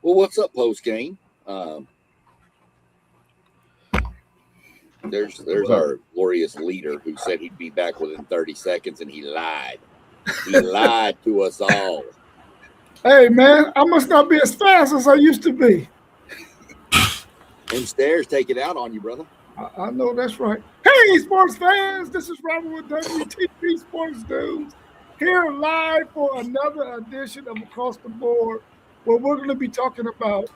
Well, what's up, post game? There's our glorious leader who said he'd be back within 30 seconds, and he lied. He lied to us all. Hey, man, I must not be as fast as I used to be. Them stairs take it out on you, brother. I know that's right. Hey, sports fans, this is Robert with WTP Sports News, here live for another edition of Across the Board, where we're going to be talking about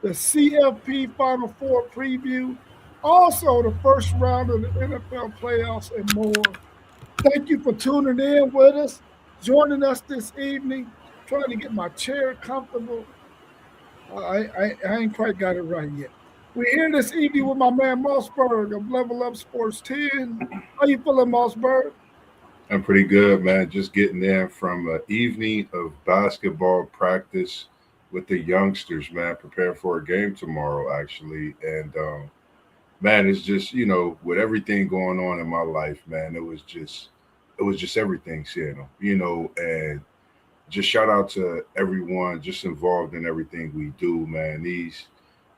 the CFP Final Four preview, also the first round of the NFL playoffs, and more. Thank you for tuning in with us, joining us this evening, trying to get my chair comfortable. I ain't quite got it right yet. We're here this evening with my man Mossberg of Level Up Sports 10. How you feeling, Mossberg? I'm pretty good, man. Just getting in from an evening of basketball practice with the youngsters, man. Preparing for a game tomorrow, actually. And, man, it's just, with everything going on in my life, man, it was just everything, and just shout out to everyone just involved in everything we do, man.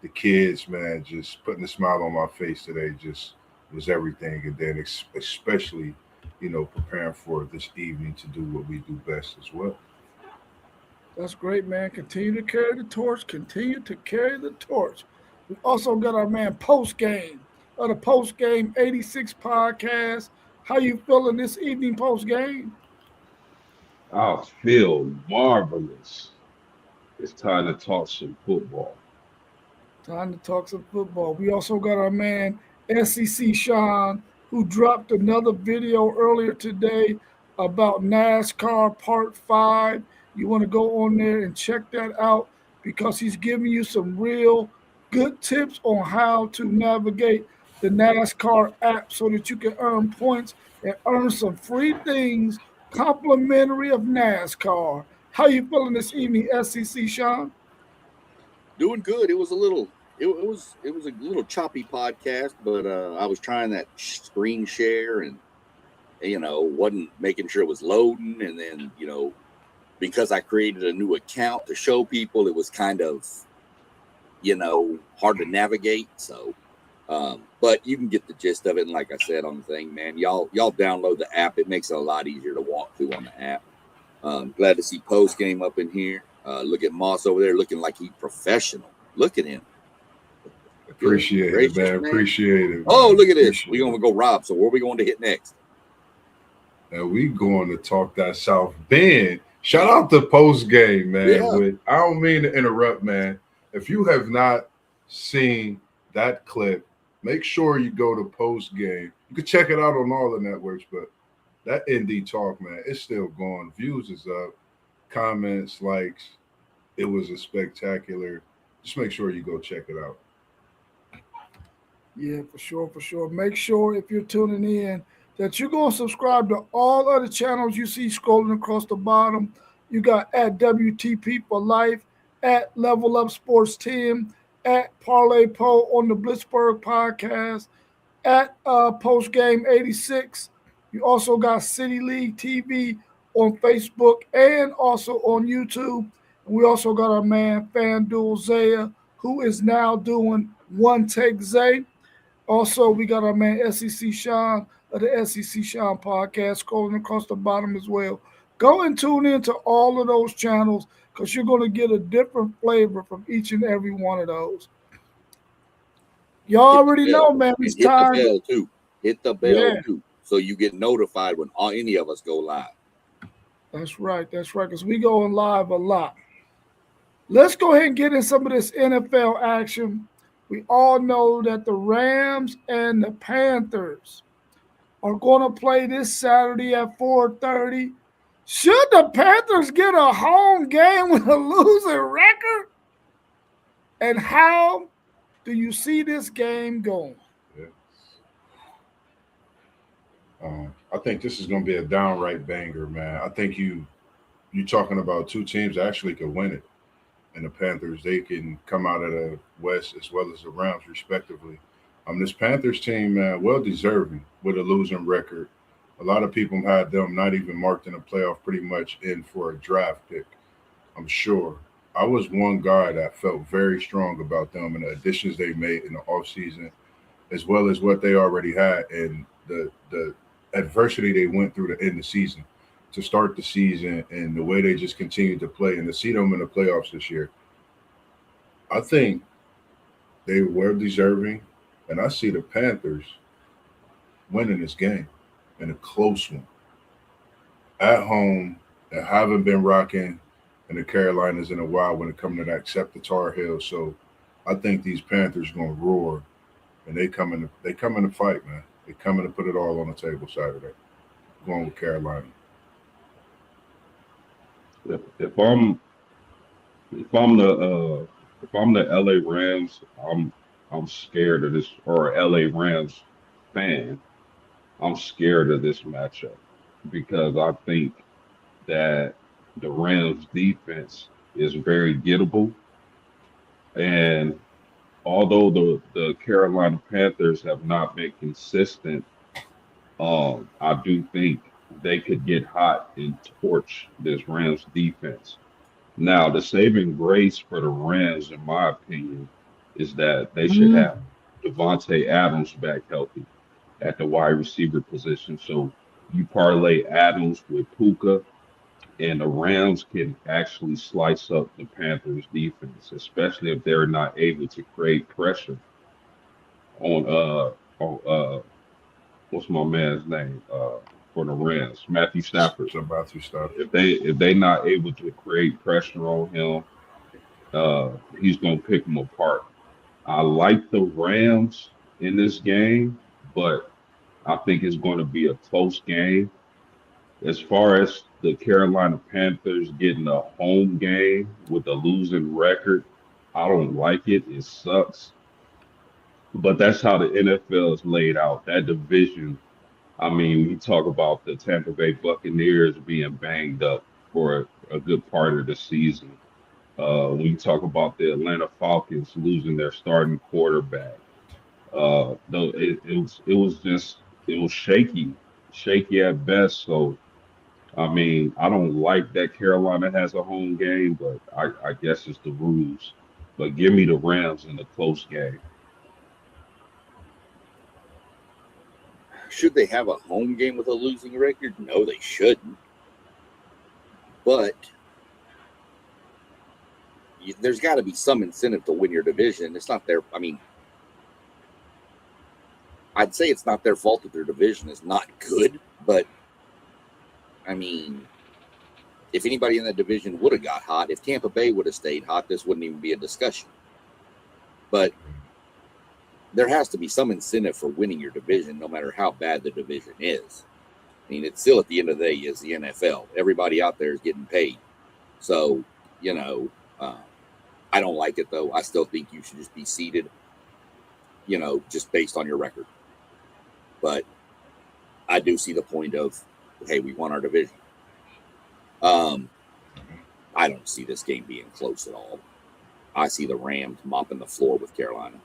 The kids, man, just putting a smile on my face today just was everything. And then especially, preparing for this evening to do what we do best as well. That's great, man. Continue to carry the torch. Continue to carry the torch. We also got our man Post Game of the Post Game 86 podcast. How you feeling this evening, Post Game? I feel marvelous. It's time to talk some football. Time to talk some football. We also got our man SEC Sean, who dropped another video earlier today about NASCAR Part 5. You want to go on there and check that out because he's giving you some real good tips on how to navigate the NASCAR app so that you can earn points and earn some free things complimentary of NASCAR. How you feeling this evening, SEC Sean? Doing good. It was a little choppy podcast, but I was trying that screen share and wasn't making sure it was loading, and then because I created a new account to show people, it was kind of hard to navigate. So but you can get the gist of it, and like I said on the thing, man, y'all download the app. It makes it a lot easier to walk through on the app. Glad to see Post Game up in here. Look at Moss over there looking like he's professional. Look at him. Appreciate it, man. Appreciate it. Man. Oh, look at this. We're going to go Rob. So where are we going to hit next? Now we going to talk that South Bend. Shout out to Post Game, man. Yeah. I don't mean to interrupt, man. If you have not seen that clip, make sure you go to Post Game. You can check it out on all the networks, but that ND talk, man, it's still going. Views is up, comments, likes. It was a spectacular. Just make sure you go check it out. Yeah, for sure. Make sure if you're tuning in that you're going to subscribe to all other channels you see scrolling across the bottom. You got at WTP for Life, at Level Up Sports 10, at Parlay Po on the Blitzburg podcast, at Post Game 86. You also got City League TV on Facebook and also on YouTube. And we also got our man FanDuel Zaya, who is now doing One Take Zay. Also, we got our man SEC Sean of the SEC Sean podcast scrolling across the bottom as well. Go and tune into all of those channels because you're going to get a different flavor from each and every one of those. Y'all already know, man. It's time. Hit the bell, too. Hit the bell, too, so you get notified when any of us go live. That's right, because we go on live a lot. Let's go ahead and get in some of this NFL action. We all know that the Rams and the Panthers are going to play this Saturday at 4:30. Should the Panthers get a home game with a losing record? And how do you see this game going? I think this is going to be a downright banger, man. I think you're talking about two teams that actually could win it. And the Panthers, they can come out of the West as well as the Rams, respectively. This Panthers team, man, well deserving with a losing record. A lot of people had them not even marked in the playoff, pretty much in for a draft pick, I'm sure. I was one guy that felt very strong about them and the additions they made in the offseason, as well as what they already had and the adversity they went through to end the season, to start the season, and the way they just continued to play and to see them in the playoffs this year. I think they were deserving, and I see the Panthers winning this game in a close one at home and haven't been rocking in the Carolinas in a while when it comes to that, except the Tar Heels. So I think these Panthers gonna roar, and they come in to fight, man. They coming to put it all on the table Saturday. Going with Carolina. If I'm the LA Rams, I'm scared of this, or LA Rams fan. I'm scared of this matchup because I think that the Rams defense is very gettable. And although the Carolina Panthers have not been consistent, I do think they could get hot and torch this Rams defense. Now, the saving grace for the Rams, in my opinion, is that they should Mm, have Devontae Adams back healthy at the wide receiver position. So you parlay Adams with Puka, and the Rams can actually slice up the Panthers defense, especially if they're not able to create pressure on what's my man's name for the Rams, Matthew Stafford. So Matthew Stafford. If they not able to create pressure on him, he's gonna pick them apart. I like the Rams in this game, but I think it's going to be a close game. As far as the Carolina Panthers getting a home game with a losing record, I don't like it. It sucks. But that's how the NFL is laid out. That division, I mean, we talk about the Tampa Bay Buccaneers being banged up for a good part of the season. When you talk about the Atlanta Falcons losing their starting quarterback, though it was just it was shaky at best. So I mean, I don't like that Carolina has a home game, but I guess it's the rules. But give me the Rams in a close game. Should they have a home game with a losing record? No, they shouldn't. But there's got to be some incentive to win your division. It's not their. I mean, I'd say it's not their fault that their division is not good, but I mean, if anybody in that division would have got hot, if Tampa Bay would have stayed hot, this wouldn't even be a discussion. But there has to be some incentive for winning your division, no matter how bad the division is. I mean, it's still at the end of the day is the NFL. Everybody out there is getting paid. So, you know, I don't like it, though. I still think you should just be seeded, you know, just based on your record. But I do see the point of, hey, we won our division. I don't see this game being close at all. I see the Rams mopping the floor with Carolina.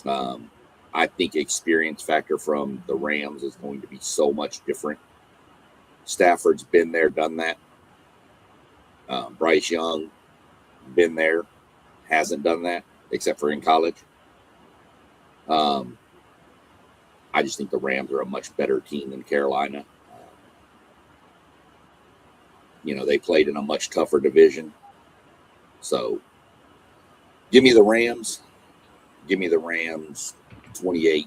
I think experience factor from the Rams is going to be so much different. Stafford's been there, done that. Bryce Young, been there, hasn't done that, except for in college. I just think the Rams are a much better team than Carolina. You know, they played in a much tougher division. So, give me the Rams. Give me the Rams 28-10.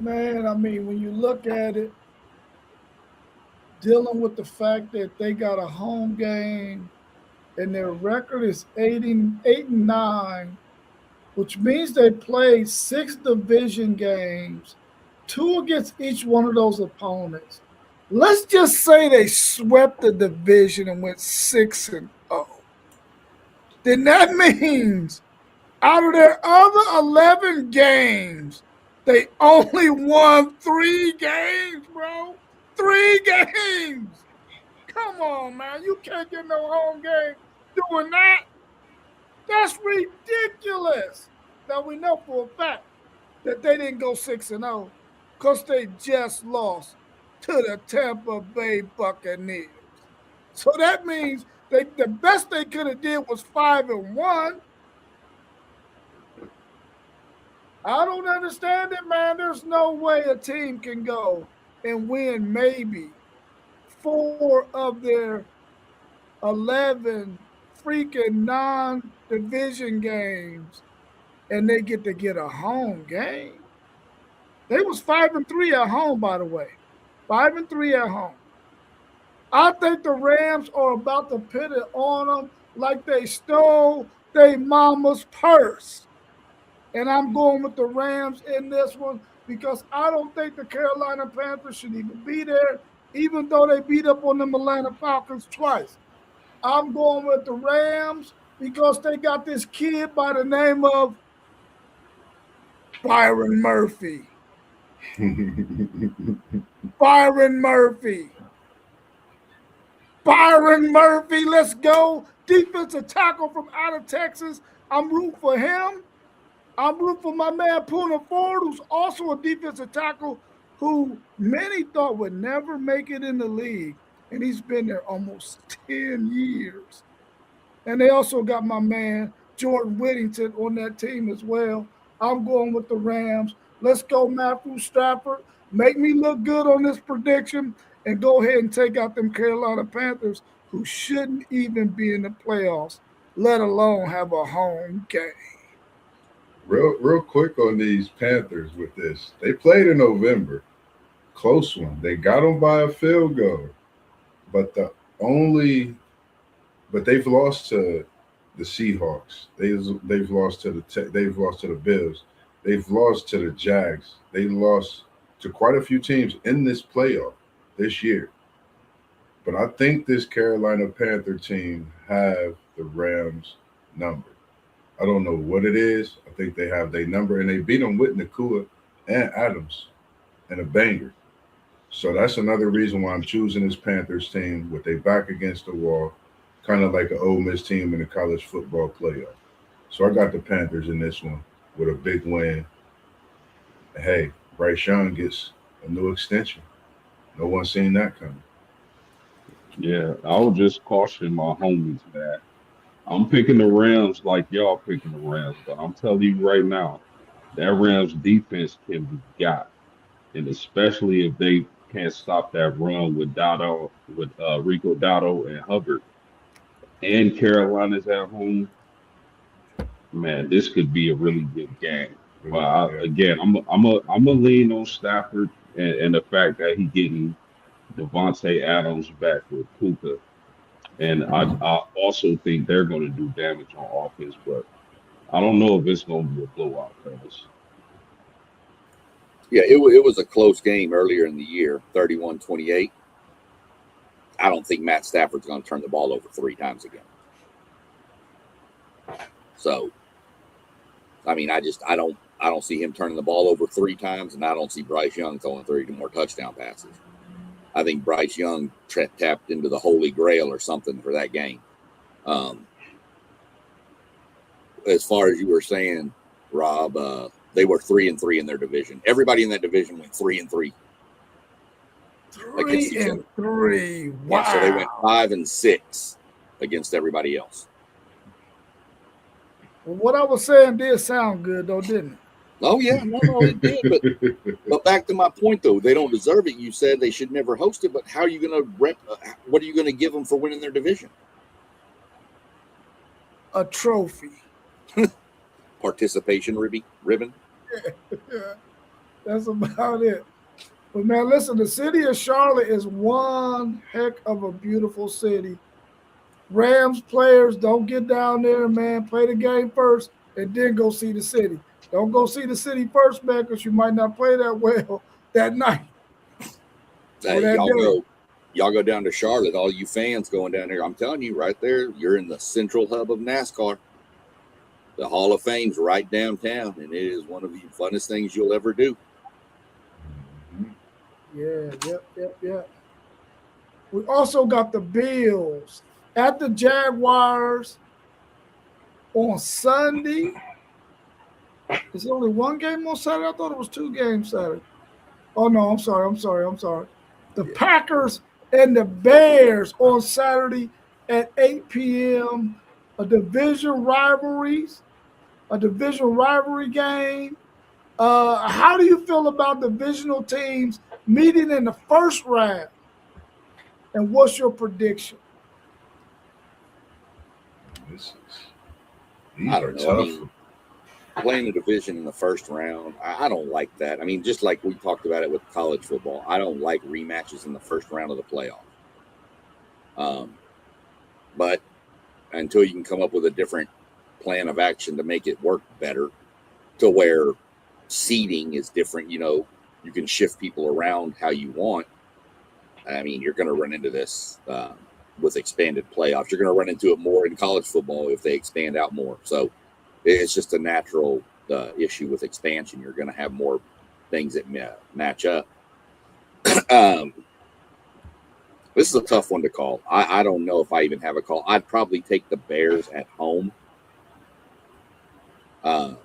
man, I mean, when you look at it, dealing with the fact that they got a home game and their record is 8-9, which means they played 6 division games, 2 against each one of those opponents. Let's just say they swept the division and went 6-0. Then that means out of their other 11 games, they only won 3 games, bro. 3 games. Come on, man. You can't get no home game doing that. That's ridiculous. Now we know for a fact that they didn't go 6-0 because they just lost to the Tampa Bay Buccaneers. So that means the best they could have did was 5-1. I don't understand it, man. There's no way a team can go and win maybe 4 of their 11 freaking non-division games, and they get a home game. They was 5-3 at home, by the way. 5-3 at home. I think the Rams are about to put it on them like they stole their mama's purse. And I'm going with the Rams in this one because I don't think the Carolina Panthers should even be there, even though they beat up on the Atlanta Falcons twice. I'm going with the Rams because they got this kid by the name of Byron Murphy. Byron Murphy. Byron Murphy, let's go. Defensive tackle from out of Texas. I'm rooting for him. I'm rooting for my man Poona Ford, who's also a defensive tackle who many thought would never make it in the league. And he's been there almost 10 years. And they also got my man Jordan Whittington on that team as well. I'm going with the Rams. Let's go, Matthew Stafford. Make me look good on this prediction and go ahead and take out them Carolina Panthers who shouldn't even be in the playoffs, let alone have a home game. Real quick on these Panthers with this. They played in November. Close one. They got them by a field goal. But they've lost to the Seahawks. They've lost to the Bills. They've lost to the Jags. They lost to quite a few teams in this playoff this year. But I think this Carolina Panther team have the Rams number. I don't know what it is. I think they have their number, and they beat them with Nakua and Adams and a banger. So that's another reason why I'm choosing this Panthers team with their back against the wall, kind of like an Ole Miss team in the college football playoff. So I got the Panthers in this one with a big win. Hey, Bryce Young gets a new extension. No one's seen that coming. Yeah, I would just caution my homies, man. I'm picking the Rams like y'all picking the Rams, but I'm telling you right now, that Rams defense can be got. And especially if they can't stop that run with Rico Dotto and Hubbard, and Carolina's at home, man, this could be a really good game. But again, I'm a lean on Stafford and the fact that he getting Devontae Adams back with Puka, and I also think they're going to do damage on offense, but I don't know if it's going to be a blowout, fellas. Yeah, it was a close game earlier in the year, 31-28. I don't think Matt Stafford's going to turn the ball over 3 times again. So, I mean, I don't see him turning the ball over 3 times, and I don't see Bryce Young throwing 3 more touchdown passes. I think Bryce Young tapped into the Holy Grail or something for that game. As far as you were saying, Rob, they were 3-3 in their division. Everybody in that division went 3-3. 3-3. Wow. Yeah, so they went 5-6 against everybody else. Well, what I was saying did sound good, though, didn't it? Oh, yeah. No, it did. But back to my point, though, they don't deserve it. You said they should never host it, but how are you going to what are you going to give them for winning their division? A trophy. Participation ribbon. Yeah, that's about it. But, man, listen, the city of Charlotte is one heck of a beautiful city. Rams players, don't get down there, man. Play the game first and then go see the city. Don't go see the city first, man, because you might not play that well that night. Hey, y'all go down to Charlotte, all you fans going down there. I'm telling you, right there, you're in the central hub of NASCAR. The Hall of Fame's right downtown, and it is one of the funnest things you'll ever do. Yeah. We also got the Bills at the Jaguars on Sunday. Is it only one game on Saturday? I thought it was 2 games Saturday. Oh no, I'm sorry. The Yeah. Packers and the Bears on Saturday at 8 p.m. A division rivalry game. How do you feel about divisional teams meeting in the first round? And what's your prediction? These I are don't know. I tough. mean, playing a division in the first round, I don't like that. I mean, just like we talked about it with college football, I don't like rematches in the first round of the playoff. But until you can come up with a different plan of action to make it work better, to where seeding is different, you can shift people around how you want. I mean, you're going to run into this with expanded playoffs. You're going to run into it more in college football if they expand out more. So it's just a natural issue with expansion. You're going to have more things that match up. This is a tough one to call. I don't know if I even have a call. I'd probably take the Bears at home. But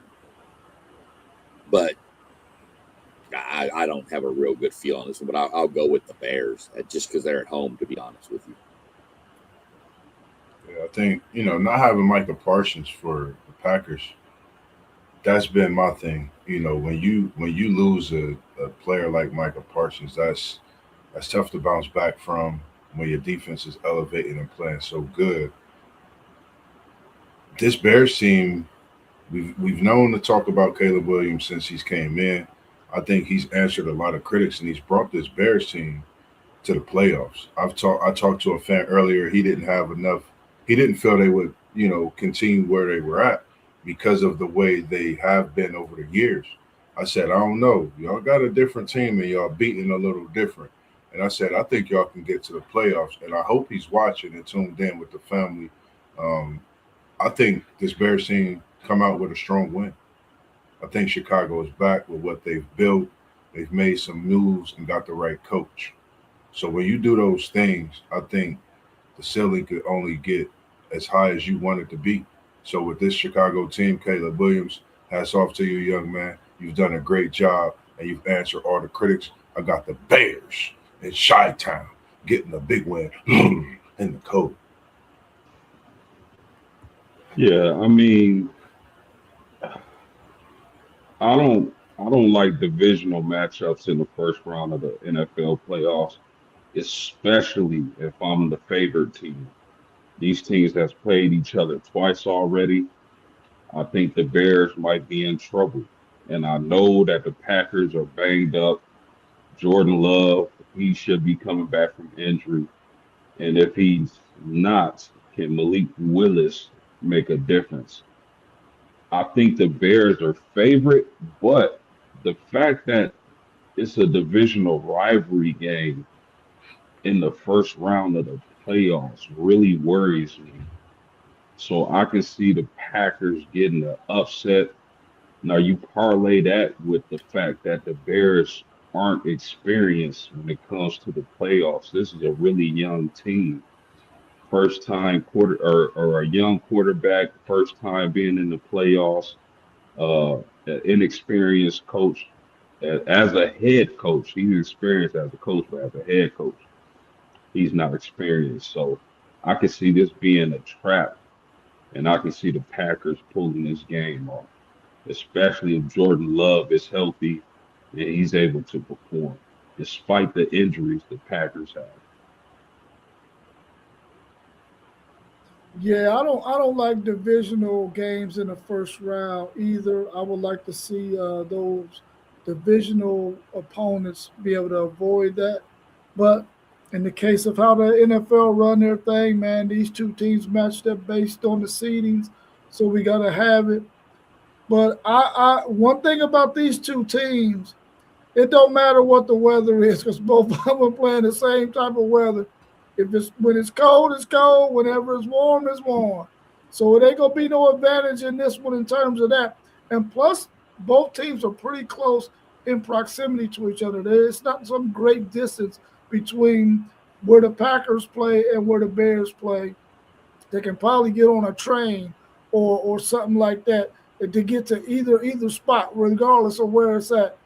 I don't have a real good feel on this one, but I'll go with the Bears just because they're at home, to be honest with you. Yeah, I think, not having Micah Parsons for the Packers, that's been my thing. When you lose a player like Micah Parsons, that's tough to bounce back from when your defense is elevating and playing so good. This Bears team, we've known to talk about Caleb Williams since he's came in. I think he's answered a lot of critics and he's brought this Bears team to the playoffs. I talked to a fan earlier. He didn't have enough. He didn't feel they would, continue where they were at because of the way they have been over the years. I said, I don't know. Y'all got a different team and y'all beating a little different. And I said, I think y'all can get to the playoffs. And I hope he's watching and tuned in with the family. Um, I think this Bears team come out with a strong win. I think Chicago is back with what they've built. They've made some moves and got the right coach. So when you do those things, I think the ceiling could only get as high as you want it to be. So with this Chicago team, Caleb Williams, hats off to you, young man. You've done a great job and you've answered all the critics. I got the Bears in Chi-Town getting a big win in the cold. Yeah, I mean, I don't like divisional matchups in the first round of the NFL playoffs, especially if I'm the favorite team. These teams has played each other twice already. I think the Bears might be in trouble. And I know that the Packers are banged up. Jordan Love, he should be coming back from injury. And if he's not, can Malik Willis make a difference? I think the Bears are favorite, but the fact that it's a divisional rivalry game in the first round of the playoffs really worries me. So I can see the Packers getting the upset. Now you parlay that with the fact that the Bears aren't experienced when it comes to the playoffs. This is a really young team. First time or a young quarterback, first time being in the playoffs, an inexperienced coach. As a head coach, he's experienced as a coach, but as a head coach, he's not experienced. So I can see this being a trap, and I can see the Packers pulling this game off, especially if Jordan Love is healthy and he's able to perform, despite the injuries the Packers have. Yeah, I don't like divisional games in the first round either. I would like to see those divisional opponents be able to avoid that. But in the case of how the NFL run their thing, man, these two teams matched up based on the seedings, so we gotta have it. But I one thing about these two teams, it don't matter what the weather is because both of them are playing the same type of weather. If it's when it's cold, it's cold. Whenever it's warm, it's warm. So it ain't gonna be no advantage in this one in terms of that. And plus, both teams are pretty close in proximity to each other. It's not some great distance between where the Packers play and where the Bears play. They can probably get on a train or something like that to get to either spot, regardless of where it's at.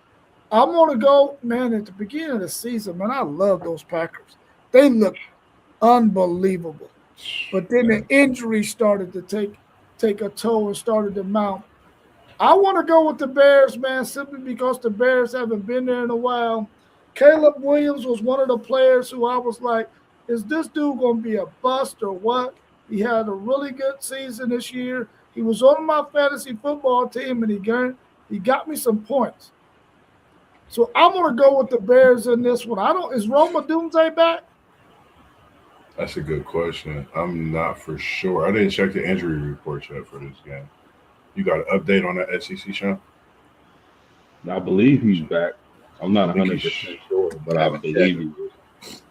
I'm gonna go, man. At the beginning of the season, man, I love those Packers. They look unbelievable, but then the injuries started to take a toll and started to mount. I want to go with the Bears, man, simply because the Bears haven't been there in a while. Caleb Williams was one of the players who I was like, is this dude going to be a bust or what? He had a really good season this year. He was on my fantasy football team, and he got me some points. So I'm going to go with the Bears in this one. Is Roma Doomsday back? That's a good question. I'm not for sure. I didn't check the injury report yet for this game. You got an update on that SEC, Sean? I believe he's back. I'm not 100% sure, but I believe he is.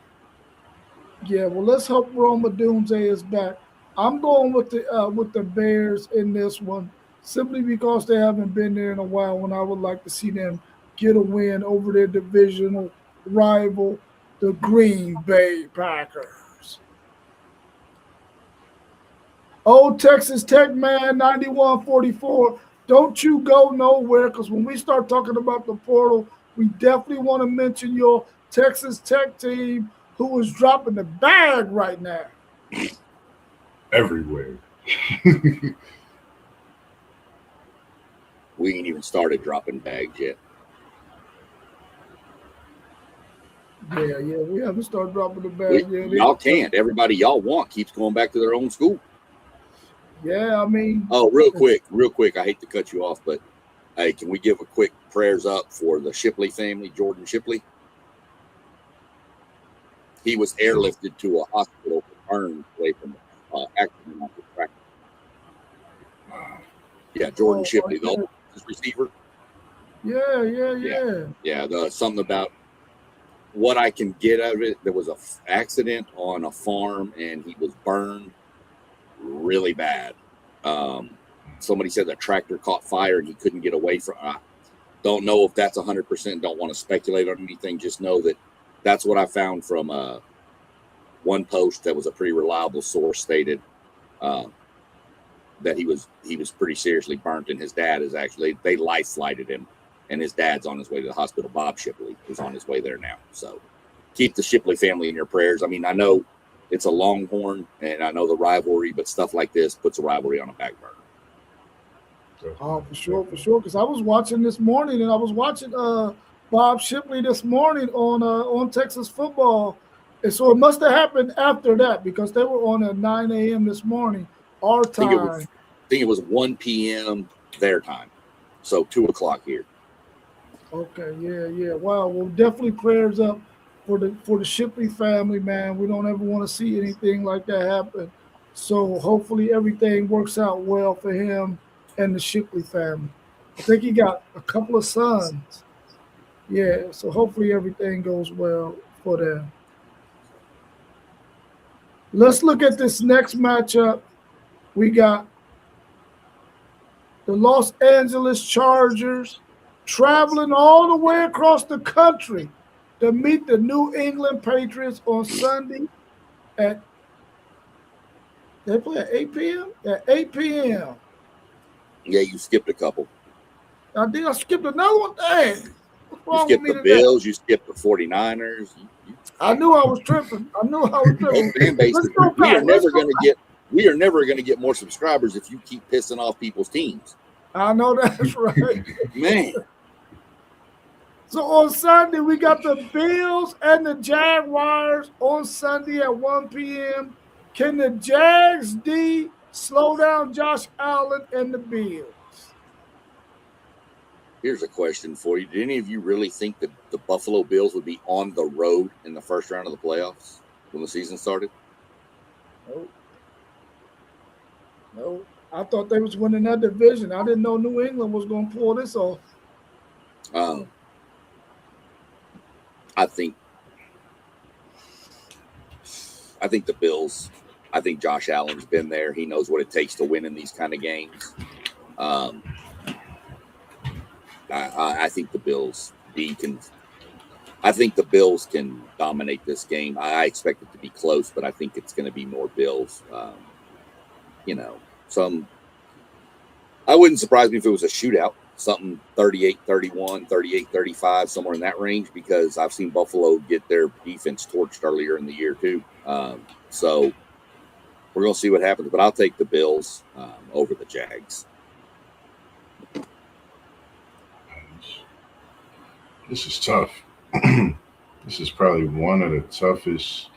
Yeah, well, let's hope Roma Doomsday is back. I'm going with the Bears in this one, simply because they haven't been there in a while, and I would like to see them get a win over their divisional rival, the Green Bay Packers. Old Texas Tech man, 9144. Don't you go nowhere, because when we start talking about the portal, we definitely want to mention your Texas Tech team, who is dropping the bag right now. Everywhere. We ain't even started dropping bags yet. Yeah, we haven't started dropping the bag yet. Y'all can't. Everybody y'all want keeps going back to their own school. Yeah, I mean. Oh, real quick. I hate to cut you off, but hey, can we give a quick prayers up for the Shipley family, Jordan Shipley? He was airlifted to a hospital for burns away from the accident on the track. Yeah, Jordan Shipley, the old receiver. Yeah. Yeah, something about what I can get out of it. There was an accident on a farm, and he was burned really bad. Somebody said the tractor caught fire and he couldn't get away from it. I don't know if that's 100%. Don't want to speculate on anything. Just know that that's what I found from one post that was a pretty reliable source stated that he was pretty seriously burnt, and his dad is actually, they life flighted him, and his dad's on his way to the hospital. Bob Shipley is on his way there now. So keep the Shipley family in your prayers. I mean, I know it's a Longhorn, and I know the rivalry, but stuff like this puts a rivalry on a back burner. Oh, for sure. Because I was watching this morning, and I was watching Bob Shipley this morning on Texas football, and so it must have happened after that, because they were on at 9 a.m. this morning, our time. I think it was 1 p.m. their time, so 2 o'clock here. Okay, yeah. Wow. Well, definitely prayers up for the Shipley family, man. We don't ever want to see anything like that happen. So hopefully everything works out well for him and the Shipley family. I think he got a couple of sons. Yeah, so hopefully everything goes well for them. Let's look at this next matchup. We got the Los Angeles Chargers traveling all the way across the country to meet the New England Patriots on Sunday they play at 8 p.m.? At 8 p.m. Yeah, you skipped a couple. I think I skipped another one. Dang. What's wrong You skipped with the me today? Bills. You skipped the 49ers. I knew I was tripping. Fan base, we are never going to get more subscribers if you keep pissing off people's teams. I know that's right. Man. So on Sunday, we got the Bills and the Jaguars on Sunday at 1 p.m. Can the Jags D slow down Josh Allen and the Bills? Here's a question for you. Did any of you really think that the Buffalo Bills would be on the road in the first round of the playoffs when the season started? No. I thought they was winning that division. I didn't know New England was going to pull this off. I think the Bills. I think Josh Allen's been there. He knows what it takes to win in these kind of games. I think the Bills can dominate this game. I expect it to be close, but I think it's going to be more Bills. I wouldn't surprise me if it was a shootout, something 38-31, 38-35, somewhere in that range, because I've seen Buffalo get their defense torched earlier in the year too. So we're going to see what happens, but I'll take the Bills over the Jags. This is tough. This is probably one of the toughest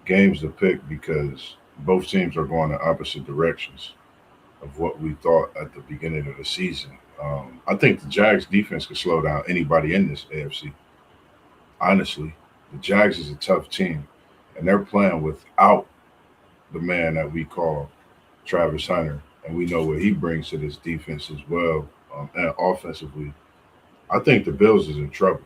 games to pick because both teams are going in opposite directions of what we thought at the beginning of the season. I think the Jags defense could slow down anybody in this AFC. Honestly, the Jags is a tough team, and they're playing without the man that we call Travis Hunter, and we know what he brings to this defense as well, and offensively. I think the Bills is in trouble.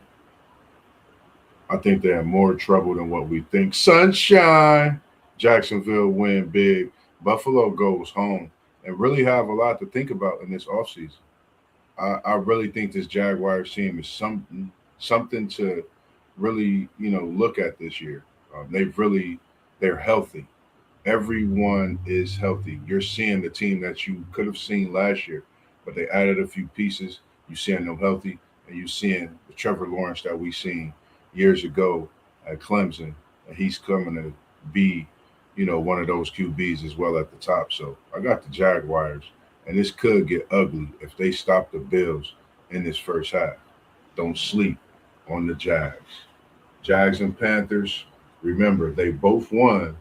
I think they're in more trouble than what we think. Sunshine. Jacksonville win big. Buffalo goes home and really have a lot to think about in this offseason. I really think this Jaguars team is something to really, look at this year. They're healthy. Everyone is healthy. You're seeing the team that you could have seen last year, but they added a few pieces. You're seeing them healthy, and you're seeing the Trevor Lawrence that we seen years ago at Clemson, and he's coming to be, one of those QBs as well at the top. So I got the Jaguars, and this could get ugly if they stop the Bills in this first half. Don't sleep on the Jags. Jags and Panthers, remember, they both won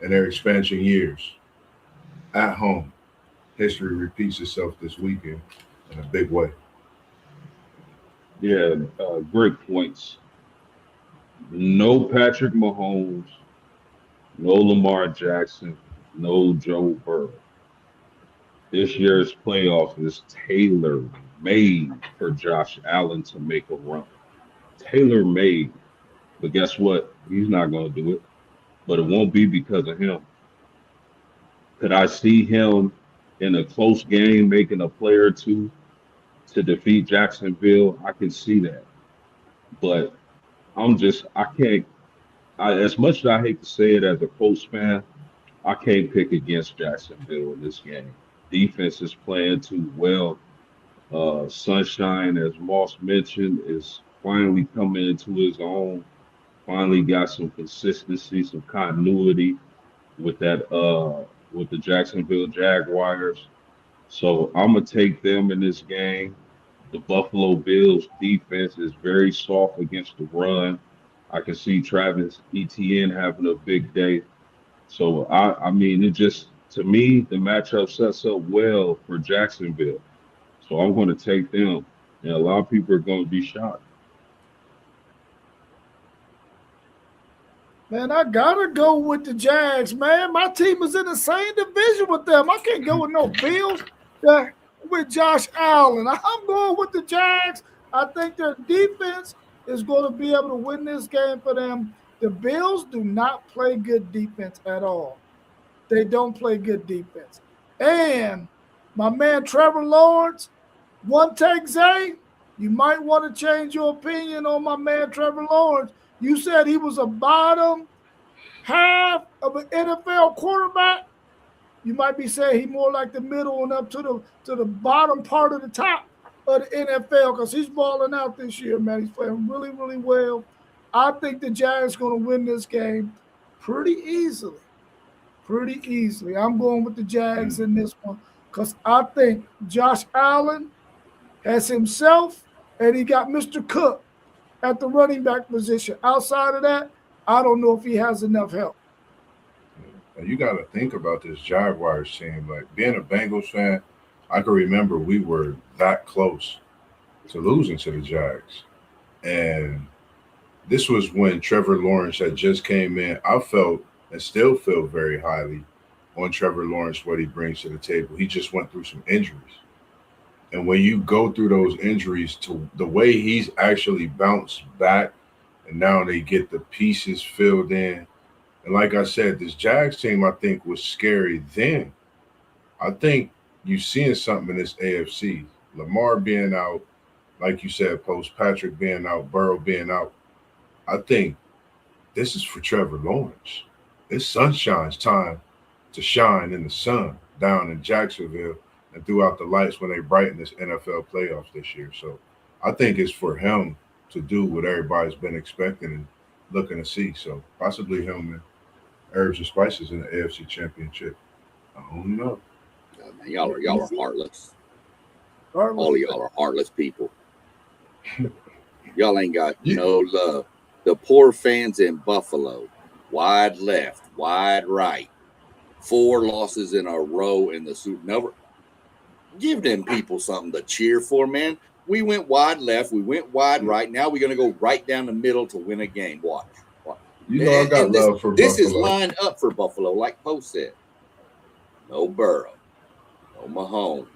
in their expansion years at home. History repeats itself this weekend in a big way. Yeah, great points. No Patrick Mahomes, no Lamar Jackson, no Joe Burrow. This year's playoff is tailor made for Josh Allen to make a run. Tailor made. But guess what? He's not going to do it. But it won't be because of him. Could I see him in a close game making a play or two to defeat Jacksonville? I can see that. But I can't, as much as I hate to say it as a Colts fan, I can't pick against Jacksonville in this game. Defense is playing too well. Sunshine, as Moss mentioned, is finally coming into his own. Finally got some consistency, some continuity with with the Jacksonville Jaguars. So I'm gonna take them in this game. The Buffalo Bills defense is very soft against the run. I can see Travis Etienne having a big day. So I mean, it just to me the matchup sets up well for Jacksonville. So I'm going to take them, and a lot of people are going to be shocked. Man, I gotta go with the Jags, man. My team is in the same division with them. I can't go with no Bills with Josh Allen. I'm going with the Jags. I think their defense is going to be able to win this game for them. The Bills do not play good defense at all. They don't play good defense. And my man Trevor Lawrence, one take, Zay, you might want to change your opinion on my man Trevor Lawrence. You said he was a bottom half of an NFL quarterback. You might be saying he's more like the middle and up to the bottom part of the top of the NFL because he's balling out this year, man. He's playing really, really well. I think the Giants going to win this game pretty easily. Pretty easily. I'm going with the Jags in this one because I think Josh Allen has himself and he got Mr. Cook at the running back position. Outside of that, I don't know if he has enough help. And you got to think about this Jaguars team. Like being a Bengals fan, I can remember we were that close to losing to the Jags. And this was when Trevor Lawrence had just came in. I felt and still feel very highly on Trevor Lawrence, what he brings to the table. He just went through some injuries. And when you go through those injuries, to the way he's actually bounced back, and now they get the pieces filled in. And like I said, this Jags team, I think, was scary then. I think you're seeing something in this AFC. Lamar being out, like you said, post Patrick being out, Burrow being out. I think this is for Trevor Lawrence. It's Sunshine's time to shine in the sun down in Jacksonville. and threw out the lights when they brightened this NFL playoffs this year. So I think it's for him to do what everybody's been expecting and looking to see. So possibly him and Herbs and Spices in the AFC Championship. I don't know. Man, y'all are heartless. All of y'all are heartless people. Y'all ain't got no love. The poor fans in Buffalo, wide left, wide right, 4 losses in a row in the Super Bowl. Give them people something to cheer for, man. We went wide left, we went wide right. Now we're gonna go right down the middle to win a game. Watch. I got love for Buffalo. This is lined up for Buffalo, like Poe said. No Burrow, no Mahomes.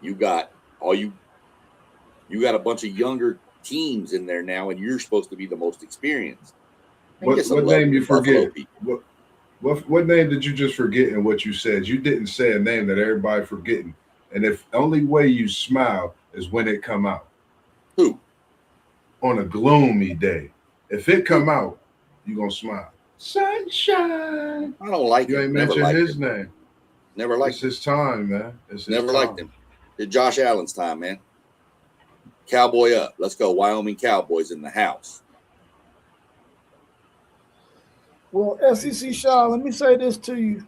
You got a bunch of younger teams in there now, and you're supposed to be the most experienced. What name you forget? What name did you just forget in what you said? You didn't say a name that everybody forgetting. And if only way you smile is when it come out. Who? On a gloomy day. If it come out, you gonna smile. Sunshine. I don't like him. You ain't mentioned his name. Never liked him. It's his time, man. Never liked him. It's Josh Allen's time, man. Cowboy up. Let's go. Wyoming Cowboys in the house. Well, SEC Sean, let me say this to you.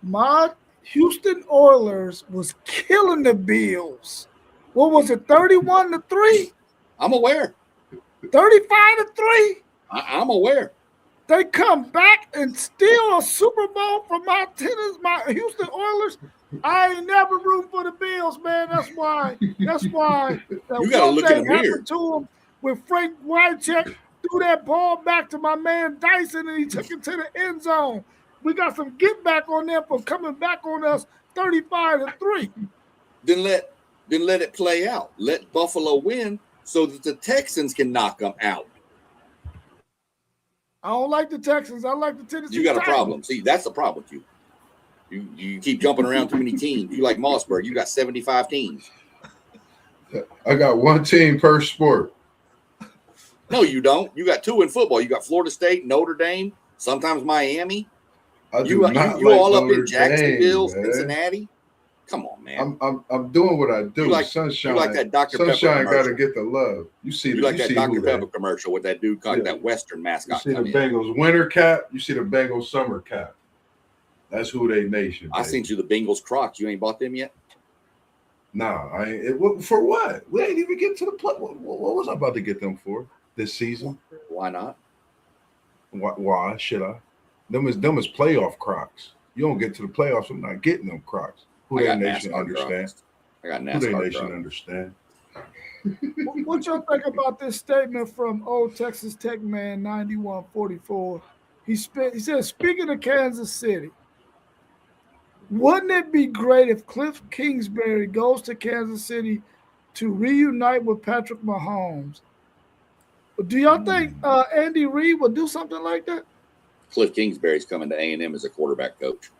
My Houston Oilers was killing the Bills. What was it, 31-3? I'm aware. 35-3? I'm aware. They come back and steal a Super Bowl from my Houston Oilers. I ain't never room for the Bills, man. That's why. You got to look in the mirror. To him with Frank Wycheck, threw that ball back to my man Dyson, and he took it to the end zone. We got some get back on them for coming back on us 35-3. Then let it play out. Let Buffalo win so that the Texans can knock them out. I don't like the Texans. I like the Tennessee. You got a problem. See, that's the problem with you. You keep jumping around too many teams. You like Mossberg. You got 75 teams. I got one team per sport. No, you don't. You got 2 in football. You got Florida State, Notre Dame, sometimes Miami. You all up in Jacksonville, Cincinnati. Come on, man. I'm doing what I do. You like that Dr. Pepper Sunshine got to commercial. get the love. You like that Dr. Pepper commercial with that dude, that Western mascot. You see the Bengals winter cap. You see the Bengals summer cap. That's who they nation. I seen you the Bengals Crocs. You ain't bought them yet? Nah, I ain't. For what? We ain't even get to the play. What was I about to get them for this season? Why not? Why should I? Them is playoff Crocs. You don't get to the playoffs. I'm not getting them Crocs. Who they nation understand? I got NASCAR. Who they nation understand? What y'all think about this statement from old Texas Tech man 9144? He said, speaking of Kansas City, wouldn't it be great if Cliff Kingsbury goes to Kansas City to reunite with Patrick Mahomes? Do y'all think Andy Reid would do something like that? Cliff Kingsbury's coming to A&M as a quarterback coach.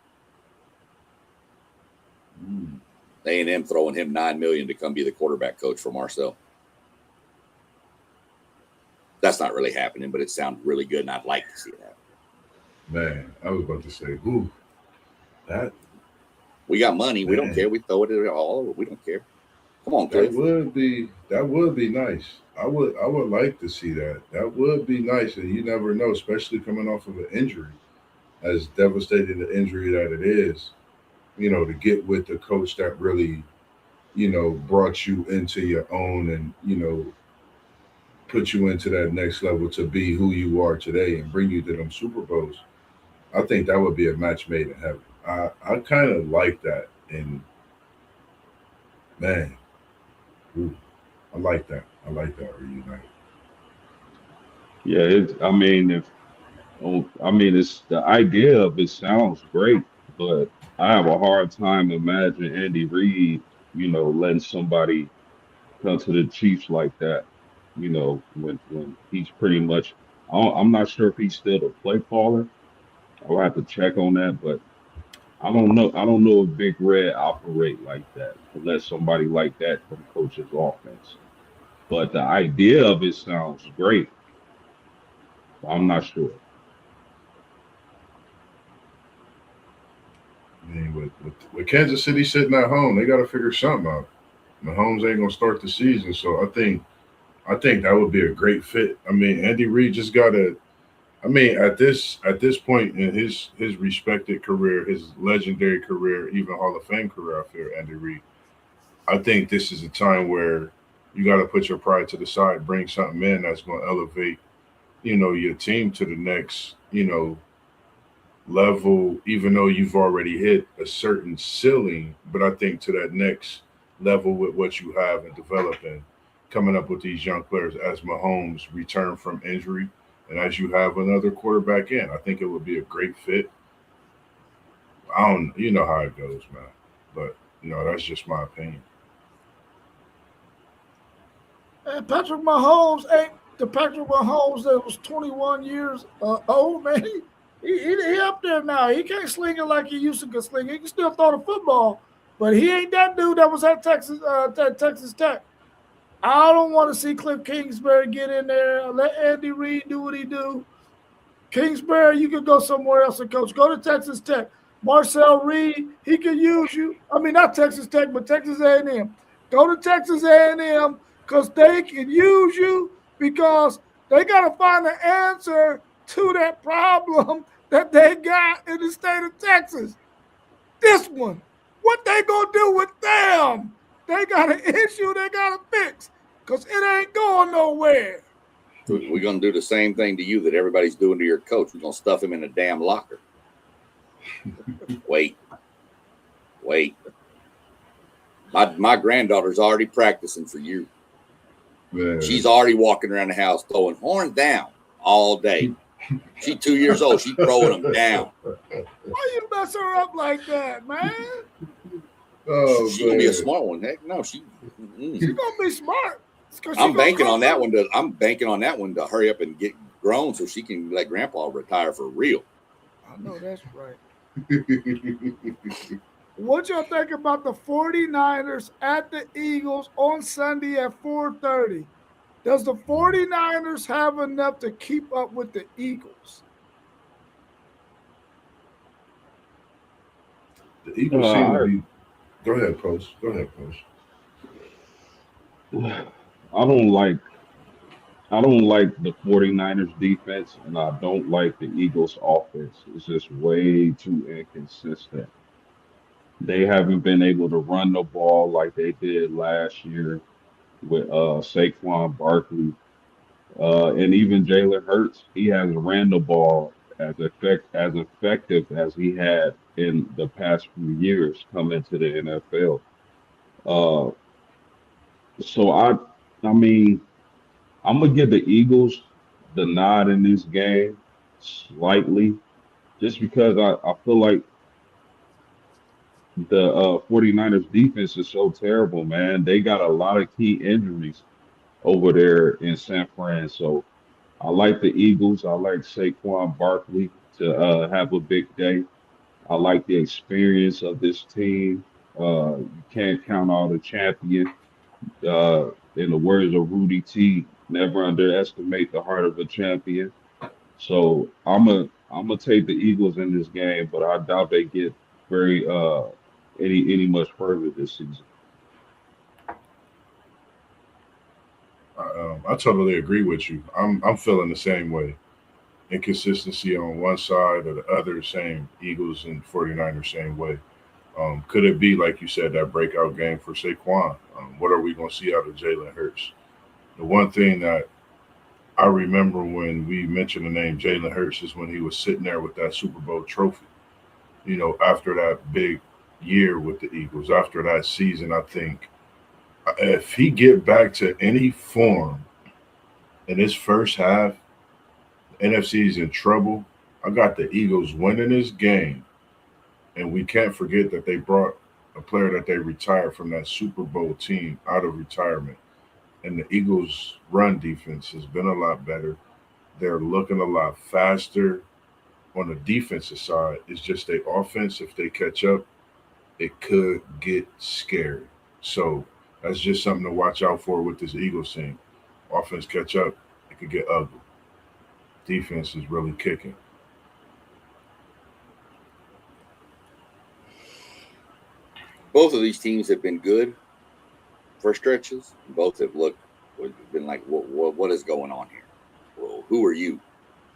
A&M throwing him $9 million to come be the quarterback coach for Marcel. That's not really happening, but it sounds really good, and I'd like to see it happen. Man, I was about to say, that. We got money. We don't care. We throw it all over. We don't care. Come on, Cliff. That would be nice. I would like to see that. That would be nice, and you never know, especially coming off of an injury, as devastating the injury that it is. To get with the coach that really, brought you into your own and, put you into that next level to be who you are today and bring you to them Super Bowls. I think that would be a match made in heaven. I kind of like that. And, man, I like that. I like that reunite. Yeah, it's the idea of it sounds great, but I have a hard time imagining Andy Reid, letting somebody come to the Chiefs like that. When he's pretty much, I'm not sure if he's still the play caller. I'll have to check on that, but I don't know. I don't know if Big Red operate like that to let somebody like that from coach's offense. But the idea of it sounds great. I'm not sure. mean, with Kansas City sitting at home, they got to figure something out. Mahomes ain't gonna start the season, so I think that would be a great fit. I mean, Andy Reid just got to. I mean, at this point in his respected career, his legendary career, even Hall of Fame career, I feel Andy Reid. I think this is a time where you got to put your pride to the side, bring something in that's going to elevate, your team to the next, level. Even though you've already hit a certain ceiling, but I think to that next level with what you have and developing, coming up with these young players as Mahomes return from injury, and as you have another quarterback in, I think it would be a great fit. I don't, you know how it goes, man. But that's just my opinion. And Patrick Mahomes ain't the Patrick Mahomes that was 21 years old, man. He up there now. He can't sling it like he used to can sling it. He can still throw the football, but he ain't that dude that was at Texas Tech. I don't want to see Cliff Kingsbury get in there. Let Andy Reid do what he do. Kingsbury, you could go somewhere else and coach. Go to Texas Tech. Marcel Reed, he could use you. I mean, not Texas Tech, but Texas A&M. Go to Texas A&M because they can use you because they got to find the answer to that problem that they got in the state of Texas. This one, what they gonna do with them? They got an issue they got to fix because it ain't going nowhere. We're going to do the same thing to you that everybody's doing to your coach. We're going to stuff him in a damn locker. Wait. My granddaughter's already practicing for you. Man. She's already walking around the house throwing horns down all day. She's 2 years old. She's throwing them down. Why you mess her up like that, man? Oh, She's going to be a smart one. Heck no. She's going to be smart. I'm banking on that one to hurry up and get grown so she can let Grandpa retire for real. I know that's right. What y'all think about the 49ers at the Eagles on Sunday at 4:30? Does the 49ers have enough to keep up with the Eagles? The Eagles seem to be. Go ahead, Post. I don't like the 49ers defense, and I don't like the Eagles offense. It's just way too inconsistent. They haven't been able to run the ball like they did last year with Saquon Barkley. And even Jalen Hurts, he hasn't ran the ball as effective as he had in the past few years coming to the NFL. Uh, so I mean, I'm gonna give the Eagles the nod in this game slightly, just because I feel like the 49ers defense is so terrible, man. They got a lot of key injuries over there in San Fran. So I like the Eagles. I like Saquon Barkley to have a big day. I like the experience of this team. You can't count out a champion. In the words of Rudy T, never underestimate the heart of a champion. So I'm gonna take the Eagles in this game, but I doubt they get very any much further this season. I totally agree with you. I'm feeling the same way. Inconsistency on one side or the other, same. Eagles and 49ers, same way. Could it be, like you said, that breakout game for Saquon? What are we going to see out of Jalen Hurts? The one thing that I remember when we mentioned the name Jalen Hurts is when he was sitting there with that Super Bowl trophy. After that big year with the Eagles, after that season, I think if he get back to any form in his first half, NFC's in trouble. I got the Eagles winning this game, and we can't forget that they brought a player that they retired from that Super Bowl team out of retirement. And the Eagles' run defense has been a lot better. They're looking a lot faster on the defensive side. It's just their offense. If they catch up, it could get scary. So that's just something to watch out for with this Eagles team. Offense catch up, it could get ugly. Defense is really kicking. both of these teams have been good for stretches. Both have been like, what is going on here? Well, who are you?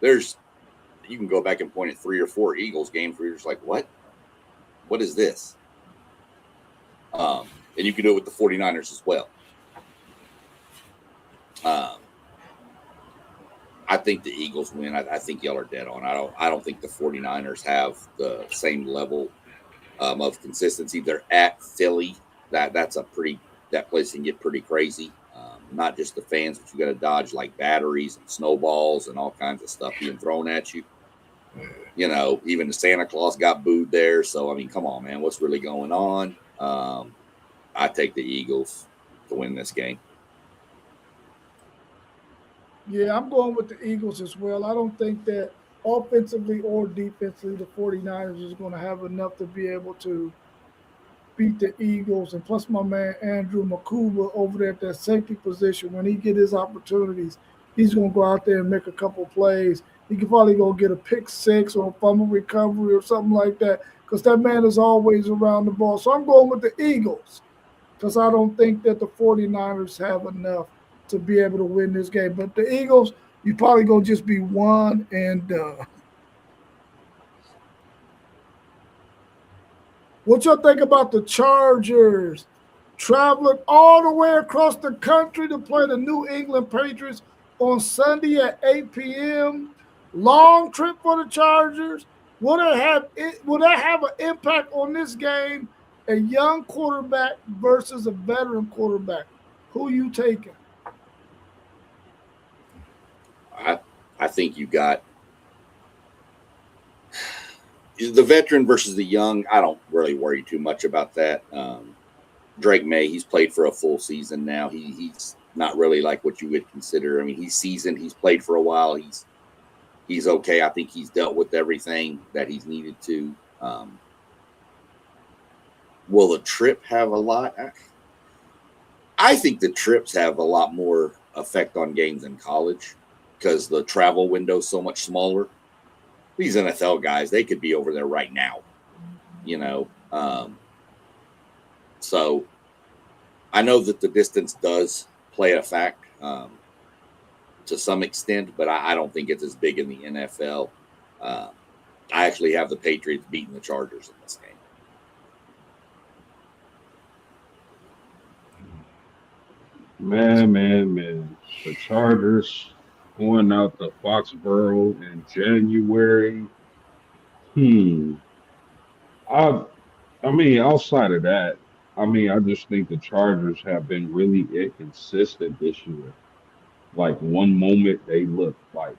You can go back and point at 3 or 4 Eagles games where you're just like, what? What is this? And you can do it with the 49ers as well. I think the Eagles win. I think y'all are dead on. I don't think the 49ers have the same level of consistency. They're at Philly. That place can get pretty crazy. Not just the fans, but you got to dodge like batteries and snowballs and all kinds of stuff being thrown at you. You know, even the Santa Claus got booed there. So, I mean, come on, man. What's really going on? I take the Eagles to win this game. Yeah, I'm going with the Eagles as well. I don't think that offensively or defensively the 49ers is going to have enough to be able to beat the Eagles. And plus my man Andrew Makuba over there at that safety position, when he get his opportunities, he's going to go out there and make a couple plays. He could probably go get a pick six or a fumble recovery or something like that because that man is always around the ball. So I'm going with the Eagles because I don't think that the 49ers have enough to be able to win this game. But the Eagles, you probably going to just be one and done. What y'all think about the Chargers traveling all the way across the country to play the New England Patriots on Sunday at 8 p.m.? Long trip for the Chargers. Will that have an impact on this game? A young quarterback versus a veteran quarterback. Who you taking? I think you got the veteran versus the young. I don't really worry too much about that. Drake May, he's played for a full season now. He's not really like what you would consider. I mean, he's seasoned. He's played for a while. He's okay. I think he's dealt with everything that he's needed to. Will the trip have a lot? I think the trips have a lot more effect on games in college because the travel window is so much smaller. These NFL guys, they could be over there right now, you know. So I know that the distance does play a fact to some extent, but I don't think it's as big in the NFL. I actually have the Patriots beating the Chargers in this game. Man. The Chargers going out to Foxborough in January. I mean, outside of that, I mean, I just think the Chargers have been really inconsistent this year. Like one moment they look like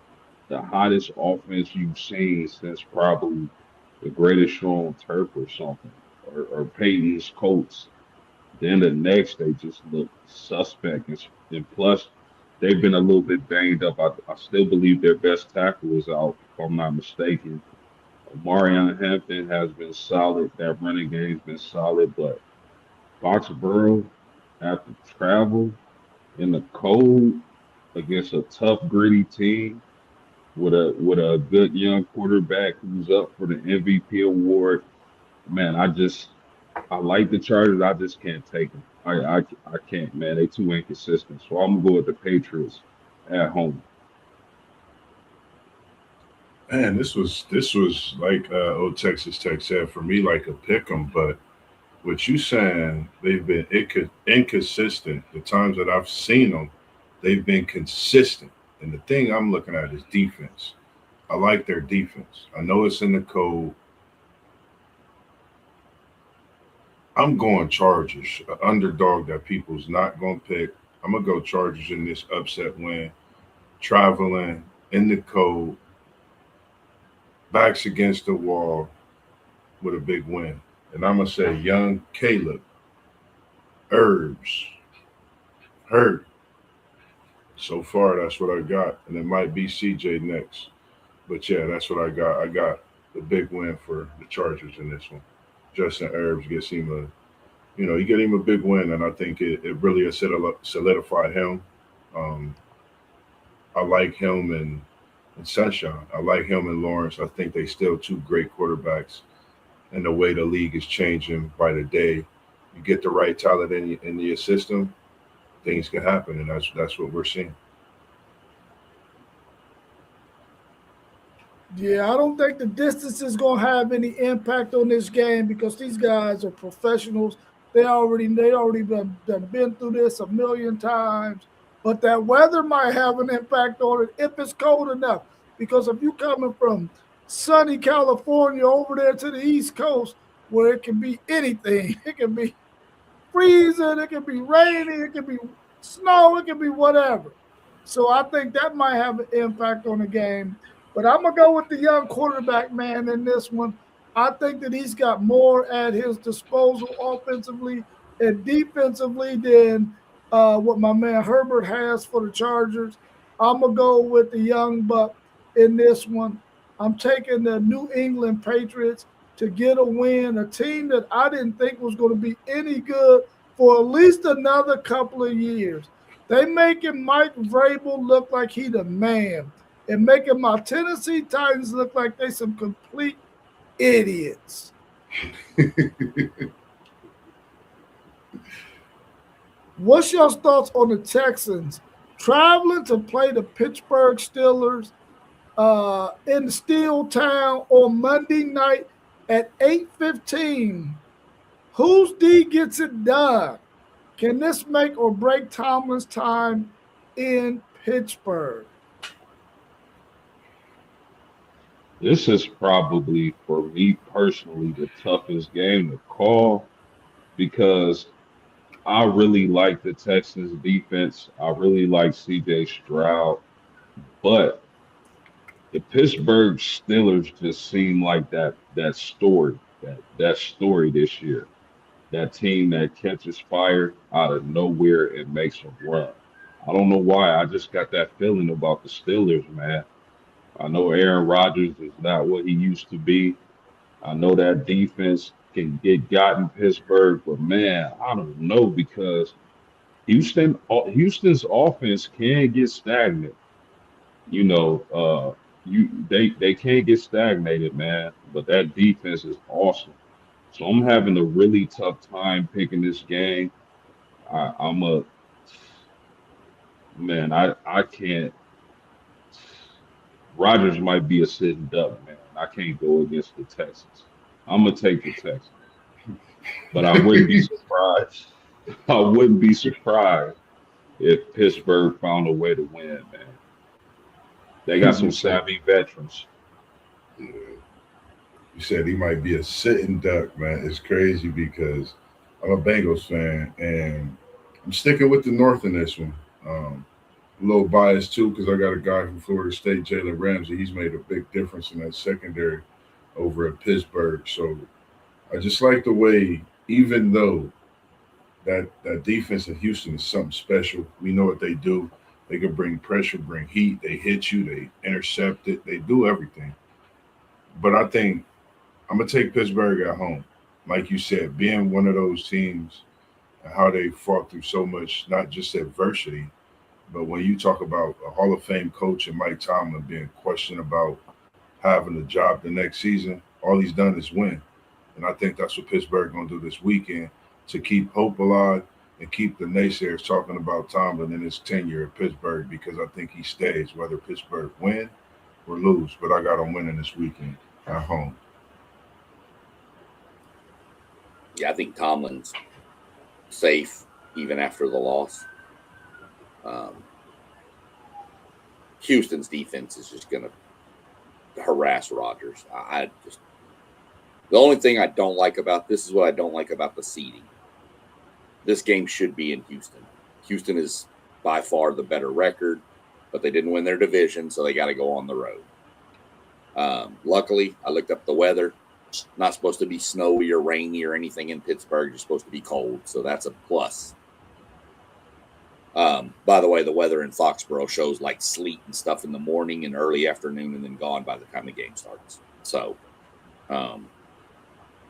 the hottest offense you've seen since probably the greatest show on turf or something, or Peyton's Colts. Then the next they just look suspect, and plus they've been a little bit banged up. I still believe their best tackle is out, if I'm not mistaken. Marion Hampton has been solid. That running game's been solid, but Foxborough after travel in the cold against a tough, gritty team with a good young quarterback who's up for the MVP award. Man, I like the Chargers. I just can't take them. I can't, man. They too inconsistent. So I'm gonna go with the Patriots at home. Man, this was like old Texas Tech said for me, like a pick 'em. But what you saying, they've been inconsistent. The times that I've seen them, they've been consistent. And the thing I'm looking at is defense. I like their defense. I know it's in the code. I'm going Chargers, an underdog that people's not going to pick. I'm going to go Chargers in this upset win. Traveling in the cold, backs against the wall with a big win. And I'm going to say young Caleb, Herbs, hurt. So far, that's what I got. And it might be CJ next. But yeah, that's what I got. I got the big win for the Chargers in this one. Justin Herbs gets him you get him a big win, and I think it really has solidified him. I like him and Sunshine. I like him and Lawrence. I think they still two great quarterbacks, and the way the league is changing by the day, you get the right talent in your system, things can happen, and that's what we're seeing. Yeah, I don't think the distance is going to have any impact on this game because these guys are professionals. They already been through this a million times. But that weather might have an impact on it if it's cold enough. Because if you coming from sunny California over there to the East Coast, where it can be anything, it can be freezing, it can be rainy, it can be snow, it can be whatever. So I think that might have an impact on the game. But I'm gonna go with the young quarterback man in this one. I think that he's got more at his disposal offensively and defensively than what my man Herbert has for the Chargers. I'm gonna go with the young buck in this one. I'm taking the New England Patriots to get a win, a team that I didn't think was going to be any good for at least another couple of years. They making Mike Vrabel look like he the man and making my Tennessee Titans look like they some complete idiots. What's your thoughts on the Texans traveling to play the Pittsburgh Steelers in Steel Town on Monday night at 8:15? Whose D gets it done? Can this make or break Tomlin's time in Pittsburgh? This is probably, for me personally, the toughest game to call because I really like the Texans defense. I really like CJ Stroud, but the Pittsburgh Steelers just seem like that story this year. That team that catches fire out of nowhere and makes a run. I don't know why. I just got that feeling about the Steelers, man. I know Aaron Rodgers is not what he used to be. I know that defense can get got in Pittsburgh, but man, I don't know because Houston's offense can get stagnant. You know, they can't get stagnated, man. But that defense is awesome. So I'm having a really tough time picking this game. I'm a man. I can't. Rodgers might be a sitting duck, man. I can't go against the Texans. I'm gonna take the Texans, but I wouldn't be surprised. I wouldn't be surprised if Pittsburgh found a way to win, man. They got some You said, savvy veterans. you said he might be a sitting duck, man. It's crazy because I'm a Bengals fan and I'm sticking with the North in this one. A little biased too because I got a guy from Florida State, Jalen Ramsey. He's made a big difference in that secondary over at Pittsburgh. So I just like the way, even though that defense in Houston is something special. We know what they do. They can bring pressure, bring heat. They hit you. They intercept it. They do everything. But I think I'm gonna take Pittsburgh at home. Like you said, being one of those teams and how they fought through so much, not just adversity, but when you talk about a Hall of Fame coach and Mike Tomlin being questioned about having a job the next season, all he's done is win. And I think that's what Pittsburgh gonna do this weekend to keep hope alive and keep the naysayers talking about Tomlin and his tenure at Pittsburgh because I think he stays whether Pittsburgh win or lose. But I got him winning this weekend at home. Yeah, I think Tomlin's safe even after the loss. Um, Houston's defense is just going to harass Rodgers. I just the only thing I don't like about this is what I don't like about the seeding. This game should be in Houston. Houston is by far the better record, but they didn't win their division, so they got to go on the road. Luckily, I looked up the weather. Not supposed to be snowy or rainy or anything in Pittsburgh. It's supposed to be cold, so that's a plus. By the way, the weather in Foxborough shows like sleet and stuff in the morning and early afternoon and then gone by the time the game starts. So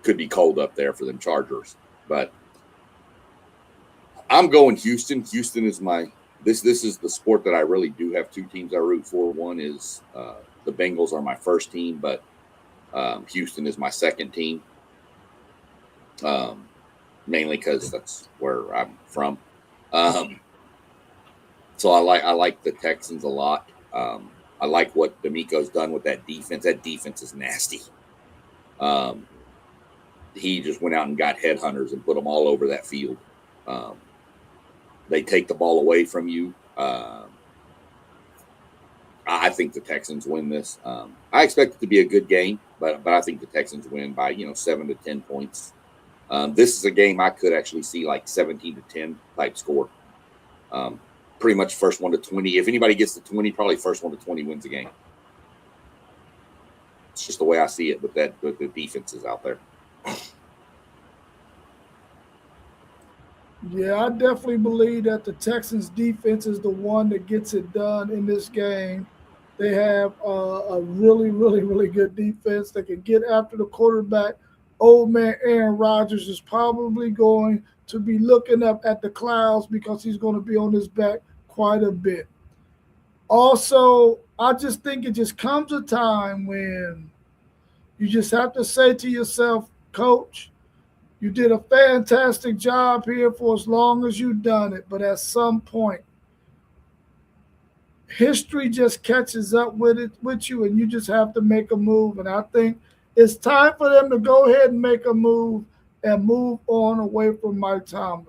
could be cold up there for them Chargers. But I'm going Houston. Houston is this is the sport that I really do have two teams I root for. One is the Bengals are my first team, but Houston is my second team. Not mainly because that's where I'm from. So I like the Texans a lot. I like what D'Amico's done with that defense. That defense is nasty. He just went out and got headhunters and put them all over that field. They take the ball away from you. I think the Texans win this. I expect it to be a good game, but I think the Texans win by 7 to 10 points. This is a game I could actually see like 17 to 10 type score. Pretty much first 1 to 20. If anybody gets to 20, probably first 1 to 20 wins the game. It's just the way I see it with the defenses out there. Yeah, I definitely believe that the Texans defense is the one that gets it done in this game. They have a really, really, really good defense. They can get after the quarterback. Old man Aaron Rodgers is probably going to be looking up at the clouds because he's going to be on his back quite a bit. Also, I just think it just comes a time when you just have to say to yourself, Coach, you did a fantastic job here for as long as you've done it, but at some point, history just catches up with you, and you just have to make a move. And I think it's time for them to go ahead and make a move and move on away from Mike Tomlin.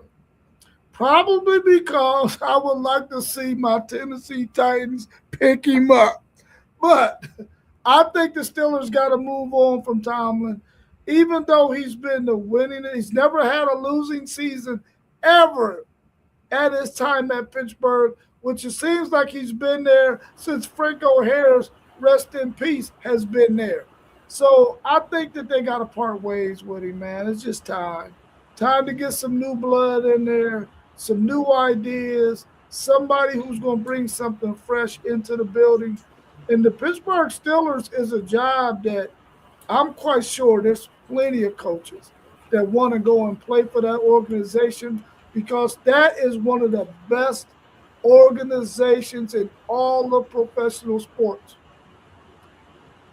Probably because I would like to see my Tennessee Titans pick him up. But I think the Steelers got to move on from Tomlin. Even though he's been the winning, he's never had a losing season ever at his time at Pittsburgh, which it seems like he's been there since Franco Harris, rest in peace, has been there. So I think that they got to part ways with him, man. It's just time. Time to get some new blood in there, some new ideas, somebody who's going to bring something fresh into the building. And the Pittsburgh Steelers is a job that I'm quite sure there's plenty of coaches that want to go and play for that organization because that is one of the best organizations in all of professional sports.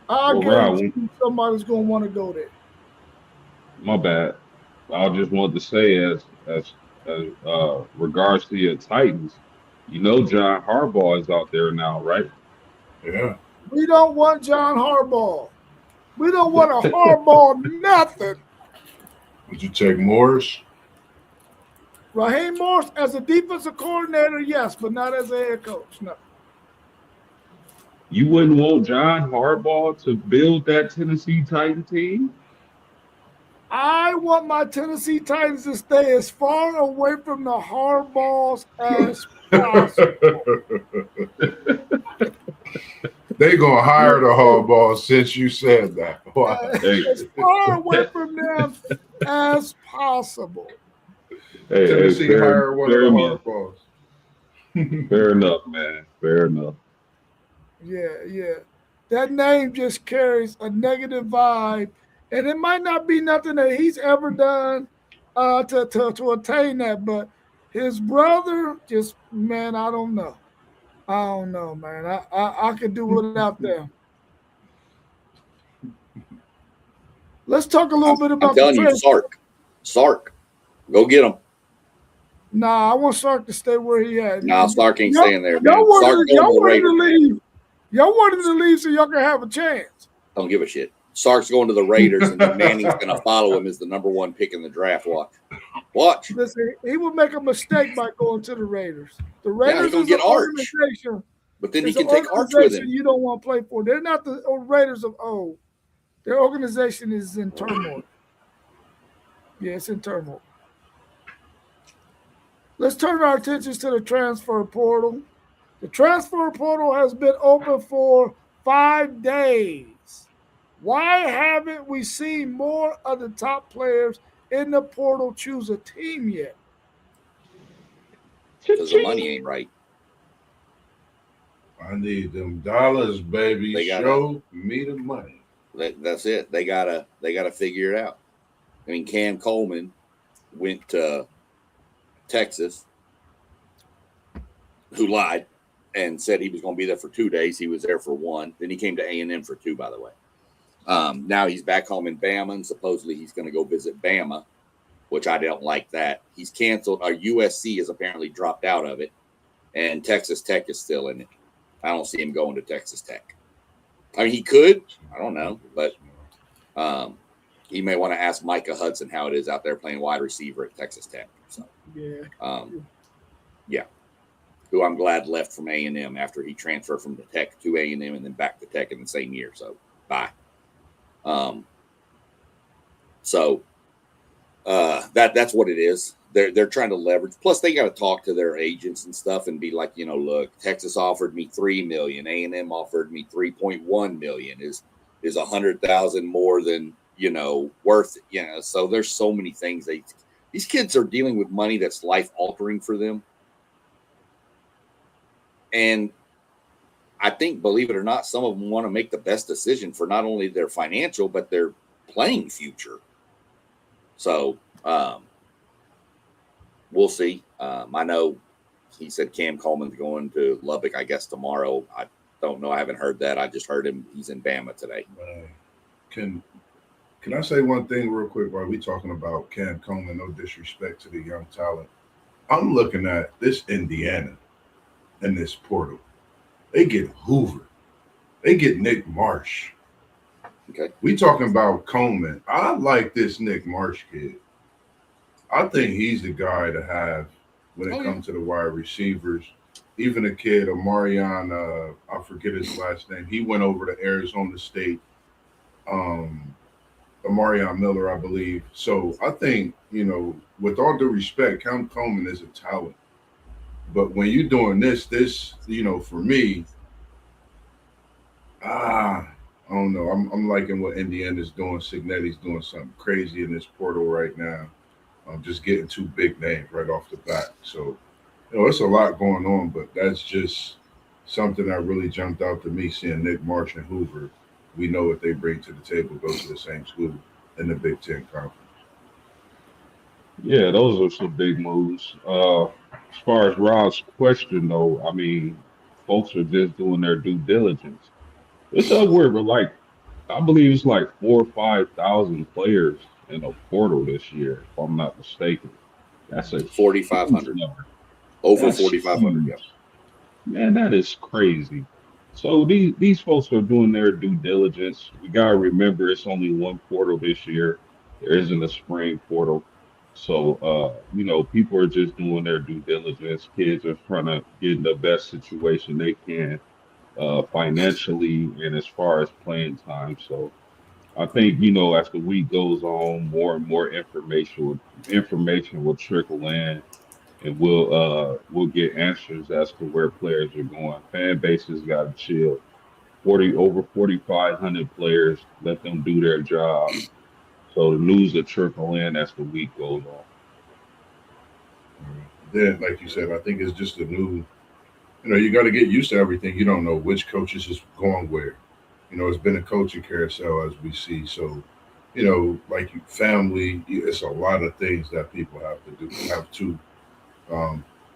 I guarantee you somebody's going to want to go there. My bad. I just wanted to say, as regards to your Titans, John Harbaugh is out there now, right? Yeah. We don't want John Harbaugh. We don't want a Harbaugh nothing. Would you take Morris? Raheem Morris as a defensive coordinator, yes, but not as a head coach, no. You wouldn't want John Harbaugh to build that Tennessee Titan team? I want my Tennessee Titans to stay as far away from the Harbaughs as possible. They gonna hire the Harbaugh since you said that. As far away from them as possible. Tennessee hire one of the Harbaughs. Fair enough, man. Fair enough. Yeah. That name just carries a negative vibe, and it might not be nothing that he's ever done to attain that, but his brother just, man, I don't know. I don't know, man. I could do without them. Let's talk a little bit about I'm telling you, Sark. Go get him. Nah, I want Sark to stay where he at. Nah, Sark ain't staying there, man. Y'all wanted to leave. Y'all wanted to leave so y'all can have a chance. Don't give a shit. Sark's going to the Raiders, and then Manning's going to follow him as the number one pick in the draft. Watch. Listen, he would make a mistake by going to the Raiders. The Raiders is an organization. But then he can take Arch with him. You don't want to play for. They're not the Raiders of old. Their organization is in turmoil. Yeah, it's in turmoil. Let's turn our attentions to the transfer portal. The transfer portal has been open for 5 days. Why haven't we seen more of the top players in the portal choose a team yet? Because the money ain't right. I need them dollars, baby. Show me the money. That's it. They gotta figure it out. I mean, Cam Coleman went to Texas, who lied and said he was going to be there for 2 days. He was there for 1. Then he came to A&M for 2, by the way. Now he's back home in Bama, and supposedly he's going to go visit Bama. which I don't like that. He's canceled. USC has apparently dropped out of it, and Texas Tech is still in it. I don't see him going to Texas Tech. I mean, he could. I don't know, but he may want to ask Micah Hudson how it is out there playing wide receiver at Texas Tech. So, yeah, who I'm glad left from A&M after he transferred from the Tech to A&M and then back to Tech in the same year. So, bye. That's what it is. They're trying to leverage. Plus, they got to talk to their agents and stuff and be like, look, Texas offered me $3 million, A&M offered me $3.1 million. Is $100,000 more than worth it? So there's so many things. These kids are dealing with money that's life altering for them, and I think, believe it or not, some of them want to make the best decision for not only their financial but their playing future. So we'll see. I know he said Cam Coleman's going to Lubbock, I guess, tomorrow. I don't know. I haven't heard that. I just heard him. He's in Bama today. Can I say one thing real quick while we talking about Cam Coleman? No disrespect to the young talent. I'm looking at this Indiana and this portal. They get Hoover. They get Nick Marsh. Okay. We talking about Coleman. I like this Nick Marsh kid. I think he's the guy to have when it comes to the wide receivers. Even a kid, Omarion, I forget his last name. He went over to Arizona State. Omarion Miller, I believe. So I think, with all due respect, Cam Coleman is a talent. But when you're doing this, for me, I don't know. I'm liking what Indiana's doing. Signetti's doing something crazy in this portal right now. Just getting two big names right off the bat. So, it's a lot going on, but that's just something that really jumped out to me, seeing Nick Marsh and Hoover. We know what they bring to the table, go to the same school in the Big Ten Conference. Yeah, those are some big moves. As far as Rob's question, though, I mean, folks are just doing their due diligence. It's upward, but I believe it's like 4,000 or 5,000 players in a portal this year, if I'm not mistaken. That's a 4,500. Over 4,500. Yeah. Man, that is crazy. So these folks are doing their due diligence. We gotta remember it's only one portal this year. There isn't a spring portal. So people are just doing their due diligence. Kids are trying to get in the best situation they can financially and as far as playing time. So I think, as the week goes on, more and more information will trickle in, and we'll get answers as to where players are going. Fan bases got to chill. Over 4,500 players, let them do their job. So the news will trickle in as the week goes on. Then, like you said, I think it's just a new. You got to get used to everything. You don't know which coaches is going where. It's been a coaching carousel as we see. So, like family, it's a lot of things that people have to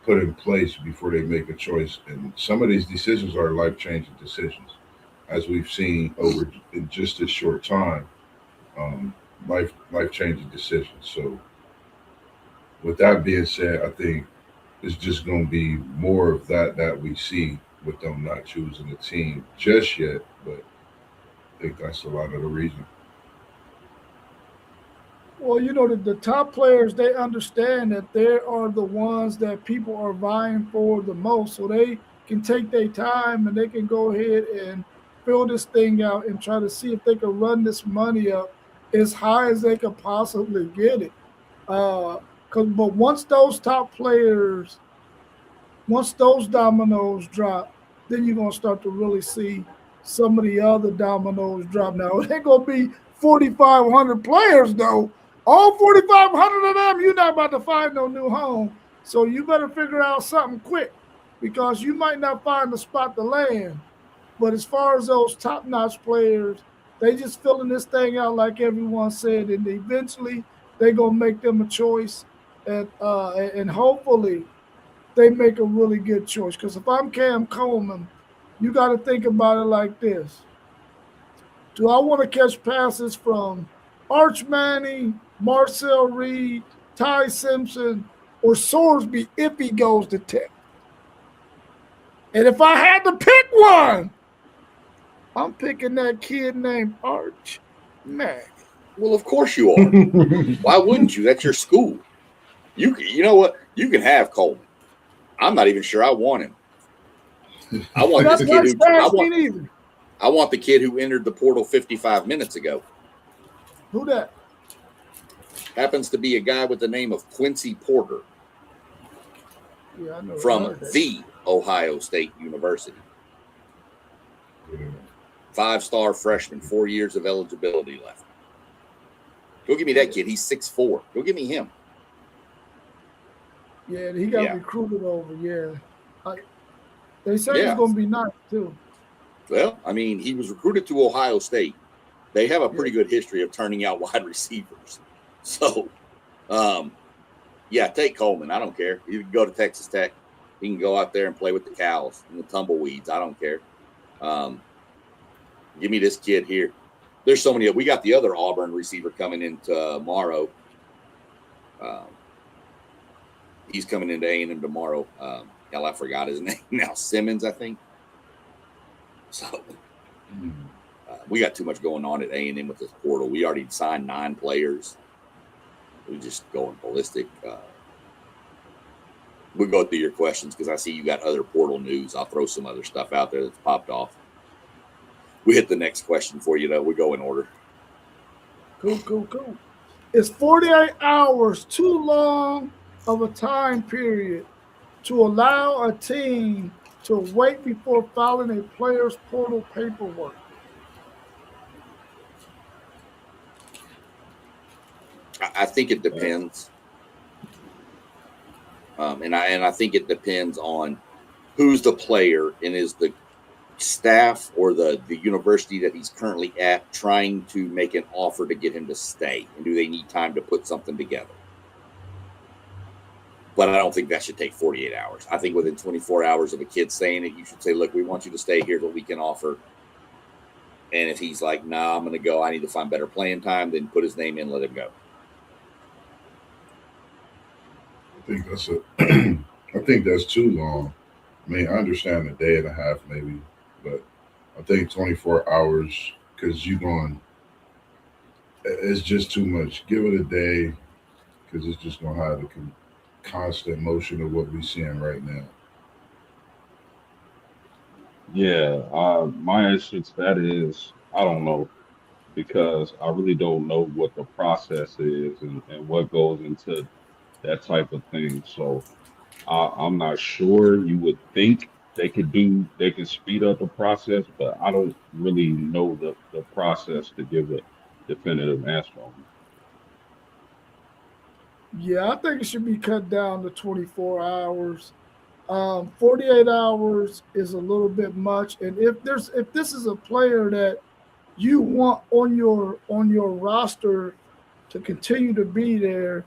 put in place before they make a choice. And some of these decisions are life-changing decisions, as we've seen over in just this short time. Life-changing decisions. So, with that being said, I think it's just going to be more of that we see with them not choosing a team just yet, but I think that's a lot of the reason. Well, the top players, they understand that they are the ones that people are vying for the most, so they can take their time and they can go ahead and fill this thing out and try to see if they can run this money up as high as they could possibly get it. But once those top players, once those dominoes drop, then you're gonna start to really see some of the other dominoes drop. Now it ain't gonna be 4,500 players though. All 4,500 of them, you're not about to find no new home. So you better figure out something quick, because you might not find a spot to land. But as far as those top-notch players, they just filling this thing out like everyone said, and eventually they're gonna make them a choice, and hopefully they make a really good choice. Because if I'm Cam Coleman, you got to think about it like this: do I want to catch passes from Arch Manning, Marcel Reed, Ty Simpson, or Sorsby if he goes to Tech. And if I had to pick one, I'm picking that kid named Arch Mack. Well, of course you are. Why wouldn't you? That's your school. You know what? You can have Coleman. I'm not even sure I want him. I want this kid I want the kid who entered the portal 55 minutes ago. Who that? Happens to be a guy with the name of Quincy Porter. Yeah, I know. From the Ohio State University. 5-star freshman, 4 years of eligibility left. Go give me that kid. He's 6'4". Go give me him. Yeah, he got recruited over. Yeah. They say he's going to be nice, too. Well, I mean, he was recruited to Ohio State. They have a pretty good history of turning out wide receivers. So, take Coleman. I don't care. You can go to Texas Tech. He can go out there and play with the cows and the tumbleweeds. I don't care. Give me this kid here. There's so many. We got the other Auburn receiver coming in tomorrow. He's coming into A&M tomorrow. I forgot his name now. Simmons, I think. So we got too much going on at A&M with this portal. We already signed 9 players. We're just going ballistic. We'll go through your questions because I see you got other portal news. I'll throw some other stuff out there that's popped off. We hit the next question for you, though. We go in order. Cool. Is 48 hours too long of a time period to allow a team to wait before filing a player's portal paperwork? I think it depends. And I think it depends on who's the player and is the staff or the university that he's currently at trying to make an offer to get him to stay, and do they need time to put something together? But I don't think that should take 48 hours. I think within 24 hours of a kid saying it, you should say, look, we want you to stay here till we can offer. And if he's like, nah, I'm going to go, I need to find better playing time, then put his name in, let him go. I think that's too long. I mean, I understand a day and a half maybe, but I think 24 hours, because it's just too much. Give it a day, because it's just going to have the constant motion of what we're seeing right now. Yeah, my answer to that is I don't know, because I really don't know what the process is and what goes into that type of thing. So I'm not sure. You would think they can speed up the process, but I don't really know the process to give a definitive answer on it. Yeah, I think it should be cut down to 24 hours. 48 hours is a little bit much. And if this is a player that you want on your roster to continue to be there,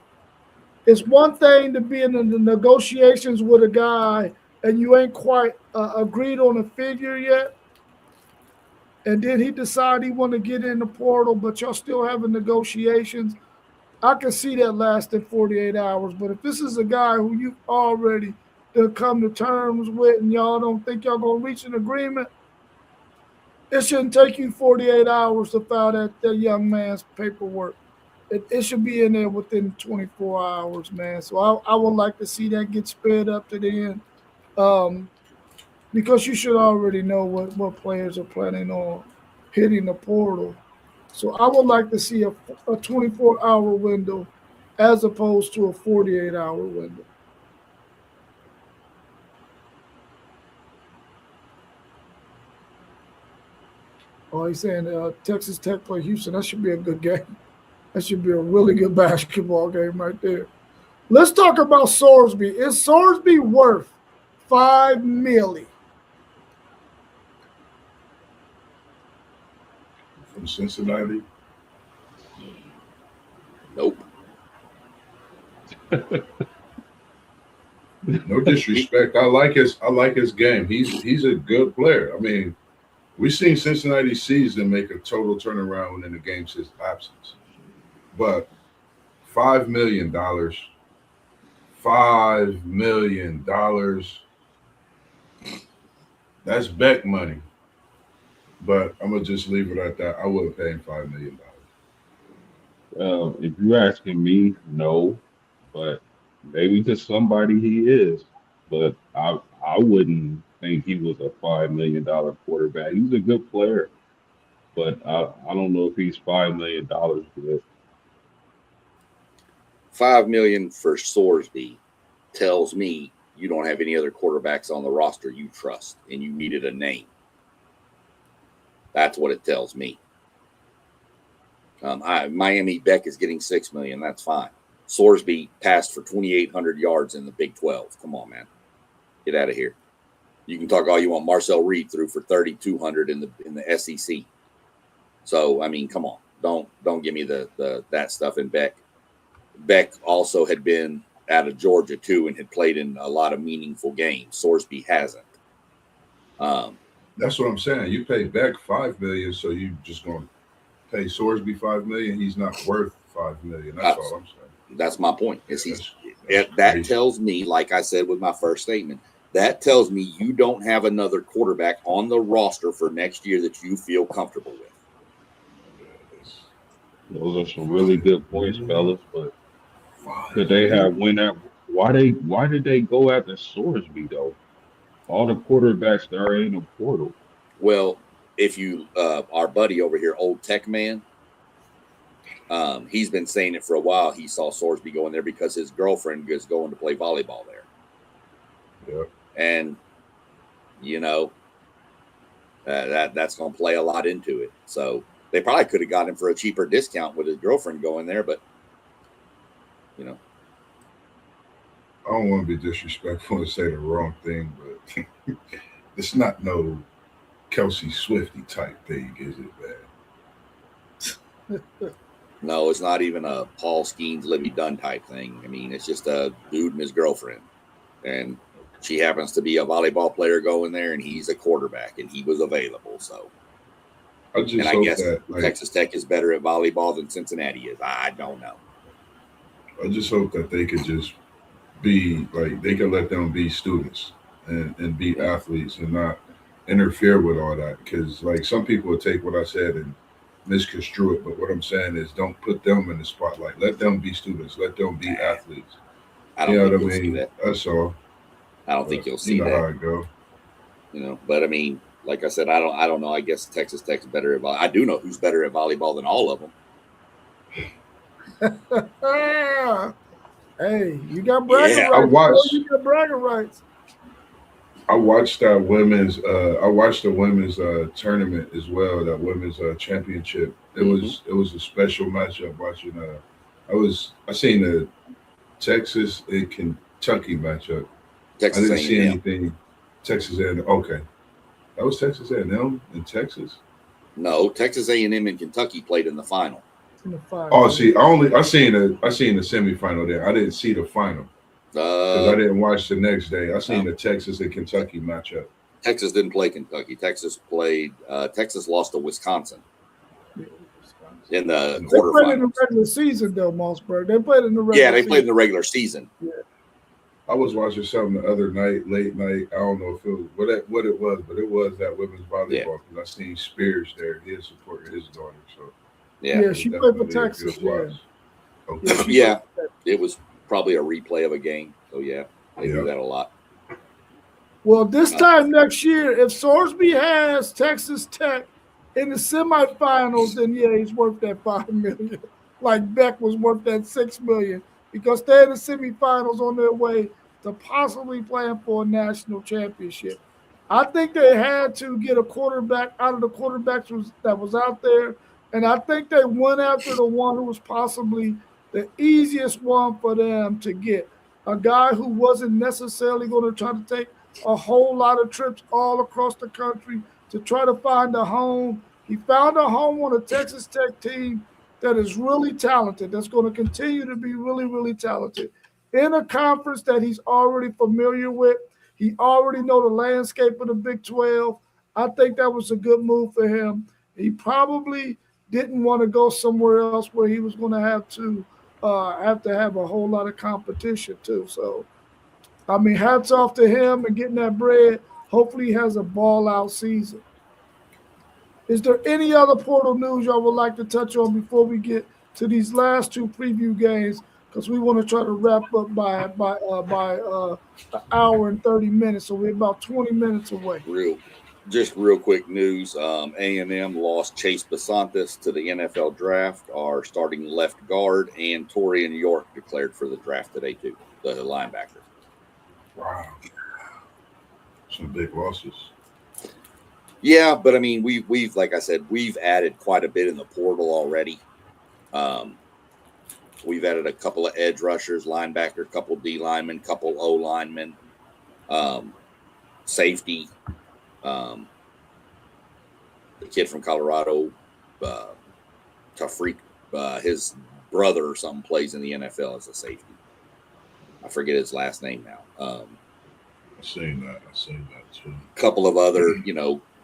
it's one thing to be in the negotiations with a guy and you ain't quite agreed on a figure yet, and then he decide he want to get in the portal, but y'all still having negotiations. I can see that lasting 48 hours. But if this is a guy who you've already come to terms with and y'all don't think y'all going to reach an agreement, it shouldn't take you 48 hours to file that young man's paperwork. It should be in there within 24 hours, man. So I would like to see that get sped up to the end, because you should already know what players are planning on hitting the portal. So I would like to see a 24-hour window as opposed to a 48-hour window. Oh, he's saying Texas Tech play Houston. That should be a good game. That should be a really good basketball game right there. Let's talk about Sorsby. Is Sorsby worth $5 million? From Cincinnati? Nope. No disrespect. I like his game. He's a good player. I mean, we've seen Cincinnati season make a total turnaround within the game's his absence. But $5 million. $5 million. That's Beck money. But I'm gonna just leave it at that. I would pay him $5 million. If you're asking me, no, but maybe to somebody he is. But I wouldn't think he was a $5 million quarterback. He's a good player, but I don't know if he's $5 million good. 5 million for Sorsby tells me you don't have any other quarterbacks on the roster you trust, and you needed a name. That's what it tells me. Miami Beck is getting 6 million. That's fine. Sorsby passed for 2,800 yards in the Big 12. Come on, man, get out of here. You can talk all you want. Marcel Reed threw for 3,200 in the SEC. So I mean, come on, don't give me the that stuff. And Beck also had been out of Georgia too and had played in a lot of meaningful games. Sorsby hasn't. That's what I'm saying. You pay Beck $5 million, so you just gonna pay Sorsby $5 million. He's not worth $5 million. That's all I'm saying. That's my point. Is That's that crazy. tells me, like I said with my first statement, that tells me you don't have another quarterback on the roster for next year that you feel comfortable with. Those are some really good points, fellas. But could they have went out? Why did they go after Sorsby though? All the quarterbacks that are in the portal. Well, if you, our buddy over here, Old Tech Man, he's been saying it for a while. He saw Sorsby going there because his girlfriend is going to play volleyball there. Yeah. And, you know, that's going to play a lot into it. So they probably could have got him for a cheaper discount with his girlfriend going there, but, you know. I don't want to be disrespectful and say the wrong thing, but it's not no Kelsey Swifty type thing, is it, man? No, it's not even a Paul Skeens, Libby Dunn type thing. I mean, it's just a dude and his girlfriend. And she happens to be a volleyball player going there, and he's a quarterback, and he was available. So, I just and I hope guess that Texas Tech is better at volleyball than Cincinnati is. I don't know. I just hope that they could just be like they could let them be students and be athletes and not interfere with all that. Because like some people will take what I said and misconstrue it, but what I'm saying is don't put them in the spotlight. Let them be students. Let them be athletes. I don't You know think what I you'll see mean? that. That's all. I don't think you'll see You know that. how it go. You know, but I mean, like I said, I don't know. I guess Texas Tech's better at volleyball. I do know who's better at volleyball than all of them. Hey, you got bragging Yeah, I rights. watched. You got bragging rights. I watched that women's. I watched the women's tournament as well. That women's championship. It was a special matchup. Watching. I seen the Texas and Kentucky matchup. Texas I didn't see A&M. anything. Texas A&M. Okay, that was Texas A&M in Texas. No, Texas A&M and Kentucky played in the final. In the final. Oh, see, I seen the semifinal there. I didn't see the final because I didn't watch the next day. I seen the Texas and Kentucky matchup. Texas didn't play Kentucky. Texas played. Texas lost to Wisconsin in the They played in the quarterfinals. regular season, though, Mossberg. They played in the regular Yeah, they season. played in the regular season. I was watching something the other night, late night. I don't know if it was what it was, but it was that women's volleyball because I seen Spears there. He is supporting his daughter, so Yeah, she played for definitely a Texas. good Yeah. watch. Okay. yeah. It was probably a replay of a game. So yeah, they do Yeah. that a lot. Well, this time next year, if Sorsby has Texas Tech in the semifinals, then yeah, he's worth that $5 million. Like Beck was worth that $6 million because they're in the semifinals on their way to possibly playing for a national championship. I think they had to get a quarterback out of the quarterbacks that was out there, and I think they went after the one who was possibly the easiest one for them to get. A guy who wasn't necessarily going to try to take a whole lot of trips all across the country to try to find a home. He found a home on a Texas Tech team that is really talented, that's going to continue to be really, really talented in a conference that he's already familiar with. He already know the landscape of the Big 12. I think that was a good move for him. He probably didn't want to go somewhere else where he was going to have to have to have a whole lot of competition too. So, I mean, hats off to him and getting that bread. Hopefully, he has a ball out season. Is there any other portal news y'all would like to touch on before we get to these last two preview games? Because we want to try to wrap up by an hour and 30 minutes, so we're about 20 minutes away. Real quick news. A&M lost Chase Basantis to the NFL draft. Our starting left guard and Torian York declared for the draft today too, the linebacker. Wow, some big losses. Yeah, but I mean, we've like I said, we've added quite a bit in the portal already. We've added a couple of edge rushers, linebacker, a couple D linemen, couple O linemen, safety. The kid from Colorado, Tafreek, his brother or something plays in the NFL as a safety. I forget his last name now. I've seen that too. A couple of other,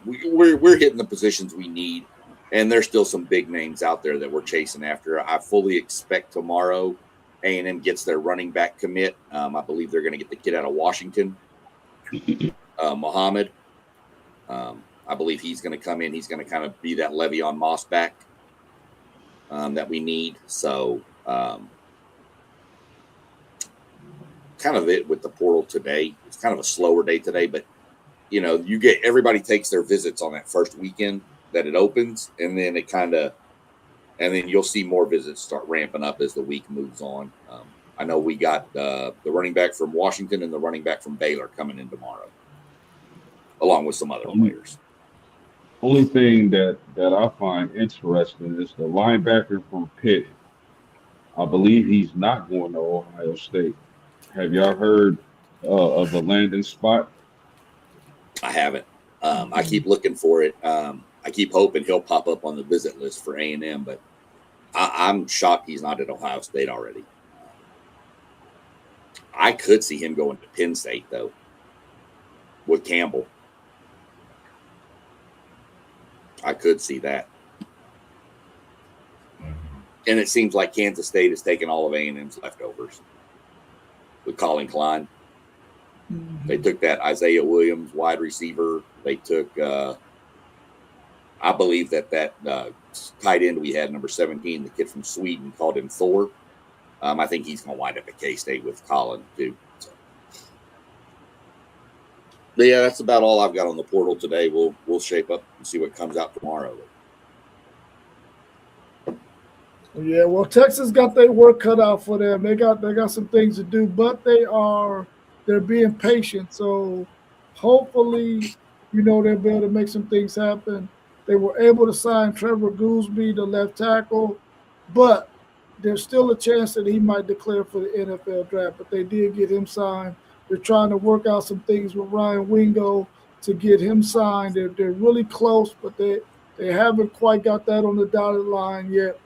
we're hitting the positions we need, and there's still some big names out there that we're chasing after. I fully expect tomorrow A&M gets their running back commit. I believe they're going to get the kid out of Washington, Muhammad. I believe he's going to come in. He's going to kind of be that Le'Veon Moss back that we need. So kind of it with the portal today. It's kind of a slower day today, but you get everybody takes their visits on that first weekend that it opens, and then then you'll see more visits start ramping up as the week moves on. I know we got the running back from Washington and the running back from Baylor coming in tomorrow, along with some other players. Only thing that I find interesting is the linebacker from Pitt. I believe he's not going to Ohio State. Have y'all heard of the landing spot? I haven't. I keep looking for it. I keep hoping he'll pop up on the visit list for A&M, but I'm shocked he's not at Ohio State already. I could see him going to Penn State, though, with Campbell. I could see that. And it seems like Kansas State has taken all of A&M's leftovers with Colin Klein. Mm-hmm. They took that Isaiah Williams wide receiver. They took, I believe that tight end we had, number 17, the kid from Sweden, called him Thor. I think he's going to wind up at K-State with Colin, too. So. But yeah, that's about all I've got on the portal today. We'll shape up and see what comes out tomorrow. Yeah, well, Texas got their work cut out for them. They got some things to do, but they're being patient. So hopefully, they'll be able to make some things happen. They were able to sign Trevor Goolsby, the left tackle, but there's still a chance that he might declare for the NFL draft. But they did get him signed. They're trying to work out some things with Ryan Wingo to get him signed. They're really close, but they haven't quite got that on the dotted line yet.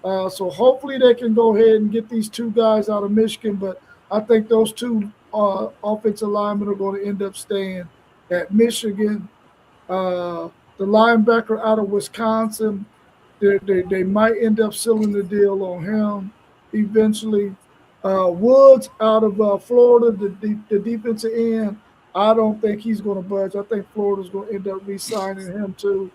So hopefully they can go ahead and get these two guys out of Michigan. But I think those two offensive linemen are going to end up staying at Michigan. The linebacker out of Wisconsin, they might end up sealing the deal on him eventually. Woods out of Florida, the defensive end, I don't think he's going to budge. I think Florida's going to end up re-signing him too.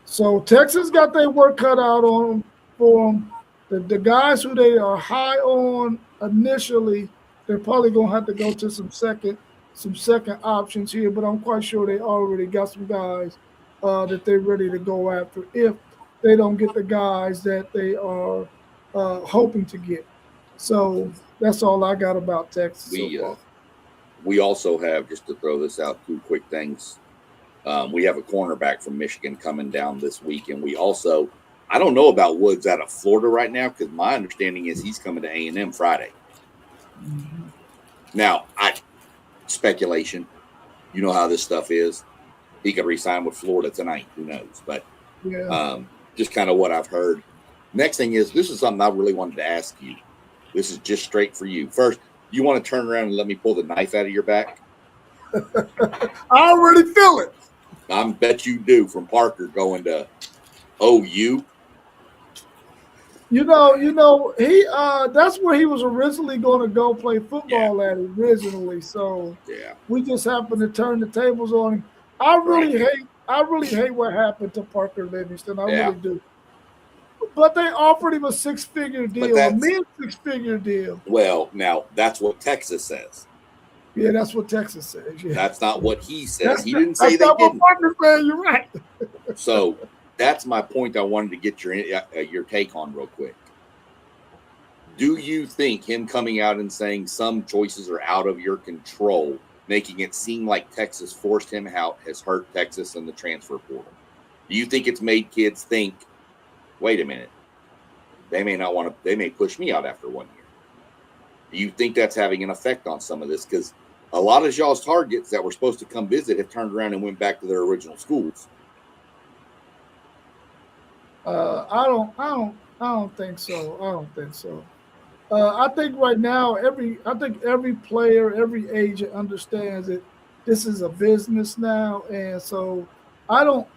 So Texas got their work cut out for them. The guys who they are high on initially, they're probably going to have to go to some second options here, but I'm quite sure they already got some guys that they're ready to go after if they don't get the guys that they are hoping to get. So that's all I got about Texas. We also have, just to throw this out, two quick things. We have a cornerback from Michigan coming down this week, and we also, I don't know about Woods out of Florida right now, because my understanding is he's coming to A&M Friday. Mm-hmm. Now, speculation, you know how this stuff is. He could re-sign with Florida tonight. Who knows? But just kind of what I've heard. Next thing is, this is something I really wanted to ask you. This is just straight for you. First, you want to turn around and let me pull the knife out of your back? I already feel it. I bet you do, from Parker going to OU. He that's where he was originally going to go play football at originally. So Yeah. we just happened to turn the tables on him. Right. I really hate what happened to Parker Livingston. I Yeah. really do. But they offered him a 6-figure But deal, a that's mid 6-figure deal. well, now that's what Texas says. Yeah, that's what Texas says. Yeah, That's not what he says. that's He not, didn't say that's they not what didn't. Parker said. You're right. So that's my point. I wanted to get your take on real quick. Do you think him coming out and saying some choices are out of your control, making it seem like Texas forced him out, has hurt Texas in the transfer portal? Do you think it's made kids think, wait a minute, they may not want to, they may push me out after 1 year? Do you think that's having an effect on some of this? Because a lot of y'all's targets that were supposed to come visit have turned around and went back to their original schools. I don't think so. I don't think so. I think right now, every player, every agent understands that this is a business now, and so I don't,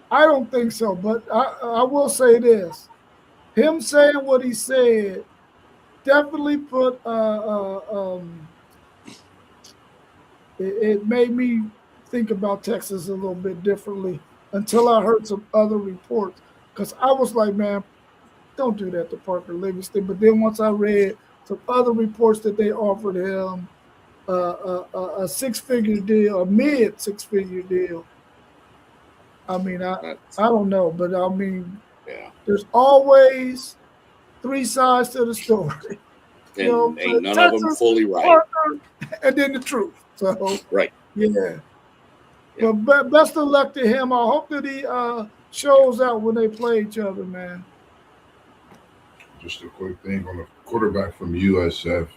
I don't think so. But I will say this: him saying what he said definitely put it made me think about Texas a little bit differently until I heard some other reports. Because I was like, man, don't do that to Parker Livingston. But then once I read some other reports that they offered him a 6-figure deal, a mid 6-figure deal. I mean, That's, I don't know, but I mean, yeah. there's always three sides to the story. You know, And ain't none of them Texas, fully right. Parker, and then the truth. So Right. yeah. Yeah. But best of luck to him. I hope that he shows out when they play each other, man. Just a quick thing on the quarterback from USF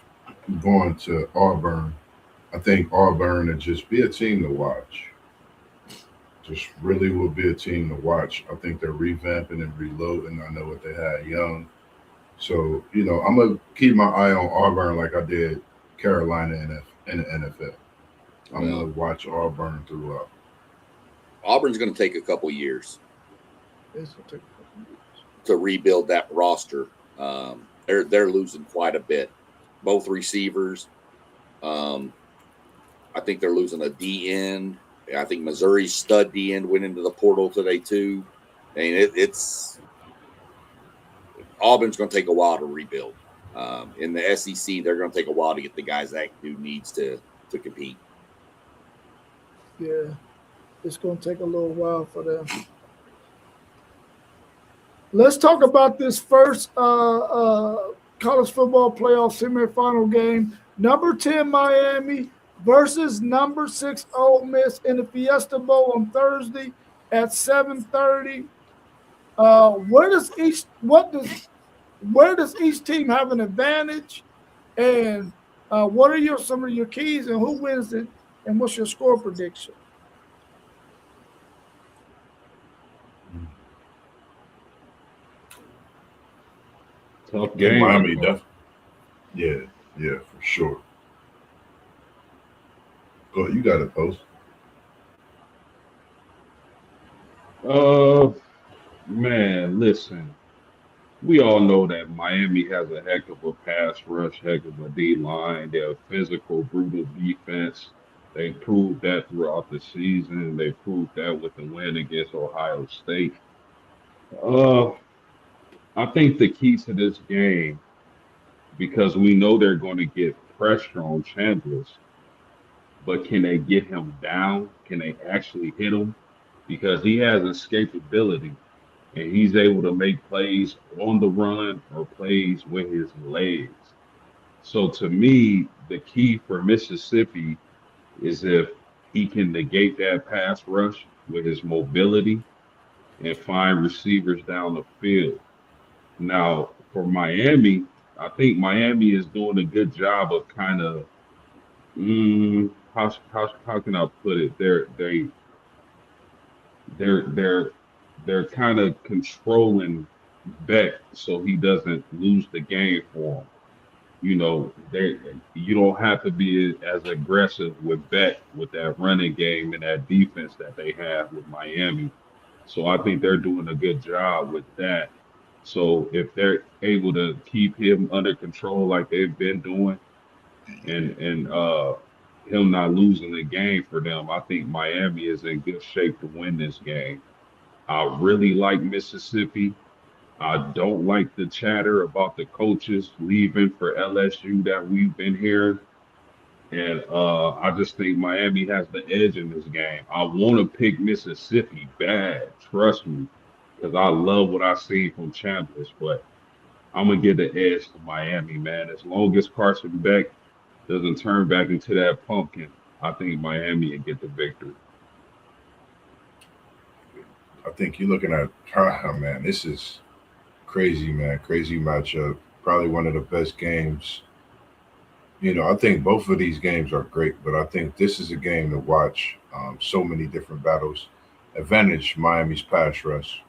going to Auburn. I think Auburn would just be a team to watch. Just really will be a team to watch. I think they're revamping and reloading. I know what they had young. So, I'm going to keep my eye on Auburn like I did Carolina in the NFL. I'm going to watch Auburn throughout. Auburn's going to take a couple years This will take a couple years to rebuild that roster. They're losing quite a bit. Both receivers. I think they're losing a D end. I think Missouri's stud D end went into the portal today too. I mean, it's Auburn's going to take a while to rebuild. In the SEC, they're going to take a while to get the guys that who needs to compete. Yeah, it's going to take a little while for them. Let's talk about this first college football playoff semifinal game. Number 10 Miami versus number 6 Ole Miss in the Fiesta Bowl on Thursday at 7:30. Where does each team have an advantage, and what are some of your keys, and who wins it, and what's your score prediction? Tough I think game. Miami does. Yeah, for sure. Go ahead, you got it, Post. Man, listen. We all know that Miami has a heck of a pass rush, heck of a D line. They're a physical, brutal defense. They proved that throughout the season. They proved that with the win against Ohio State. Uh, I think the key to this game, because we know they're going to get pressure on Chambliss, but can they get him down? Can they actually hit him? Because he has escapability and he's able to make plays on the run or plays with his legs. So to me, the key for Mississippi is if he can negate that pass rush with his mobility and find receivers down the field. Now, for Miami, I think Miami is doing a good job of kind of how can I put it? They're they're kind of controlling Beck so he doesn't lose the game for him. They you don't have to be as aggressive with Beck with that running game and that defense that they have with Miami. So I think they're doing a good job with that. So if they're able to keep him under control like they've been doing, and him not losing the game for them, I think Miami is in good shape to win this game. I really like Mississippi. I don't like the chatter about the coaches leaving for LSU that we've been hearing. And I just think Miami has the edge in this game. I want to pick Mississippi bad, trust me, because I love what I see from Chambliss, but I'm gonna give the edge to Miami, man. As long as Carson Beck doesn't turn back into that pumpkin, I think Miami will get the victory. I think you're looking at, oh, man, this is crazy, man. Crazy matchup. Probably one of the best games. I think both of these games are great, but I think this is a game to watch. So many different battles. Advantage Miami's pass rush.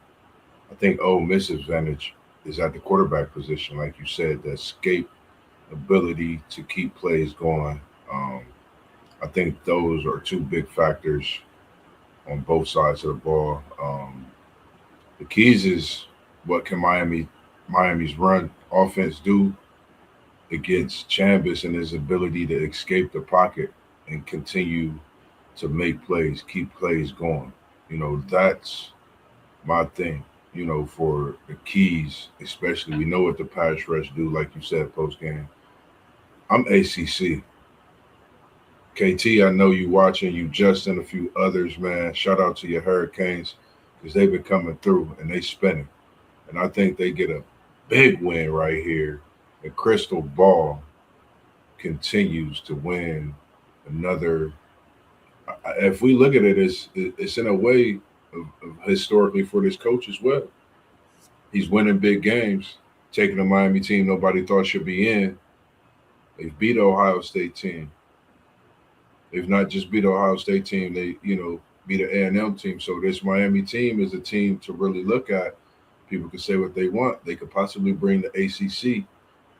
I think Ole Miss advantage is at the quarterback position, like you said, the escape ability to keep plays going. Um, I think those are two big factors on both sides of the ball. The keys is what can Miami's run offense do against Chambers and his ability to escape the pocket and continue to make plays, keep plays going. That's my thing. For the keys, especially, we know what the pass rush do, like you said post game. I'm ACC. KT, I know you watching, you Justin, a few others, man. Shout out to your Hurricanes because they've been coming through and they spinning. And I think they get a big win right here. The Crystal Ball continues to win another. If we look at it, it's in a way of historically for this coach as well. He's winning big games, taking a Miami team nobody thought should be in. They've beat the Ohio State team. They've not just beat the Ohio State team, they, beat the A&M team. So this Miami team is a team to really look at. People can say what they want. They could possibly bring the ACC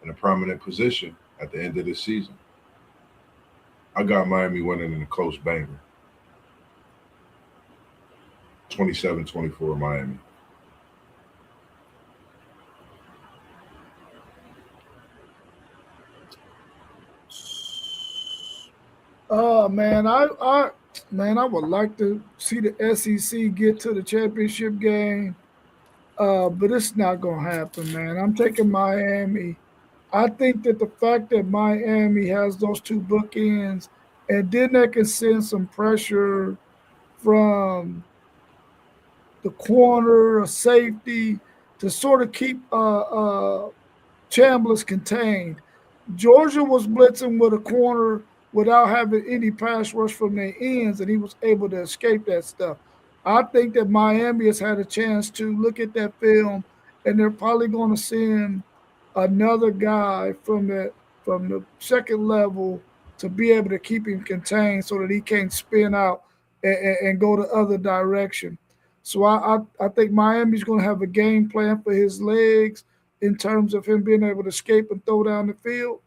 in a prominent position at the end of the season. I got Miami winning in a close banger. 27-24 Miami. Man, I would like to see the SEC get to the championship game, but it's not gonna happen, man. I'm taking Miami. I think that the fact that Miami has those two bookends, and then they can send some pressure from the corner or safety to sort of keep Chambliss contained. Georgia was blitzing with a corner without having any pass rush from their ends, and he was able to escape that stuff. I think that Miami has had a chance to look at that film, and they're probably going to send another guy from the second level to be able to keep him contained so that he can't spin out and go the other direction. So I think Miami's going to have a game plan for his legs in terms of him being able to escape and throw down the field.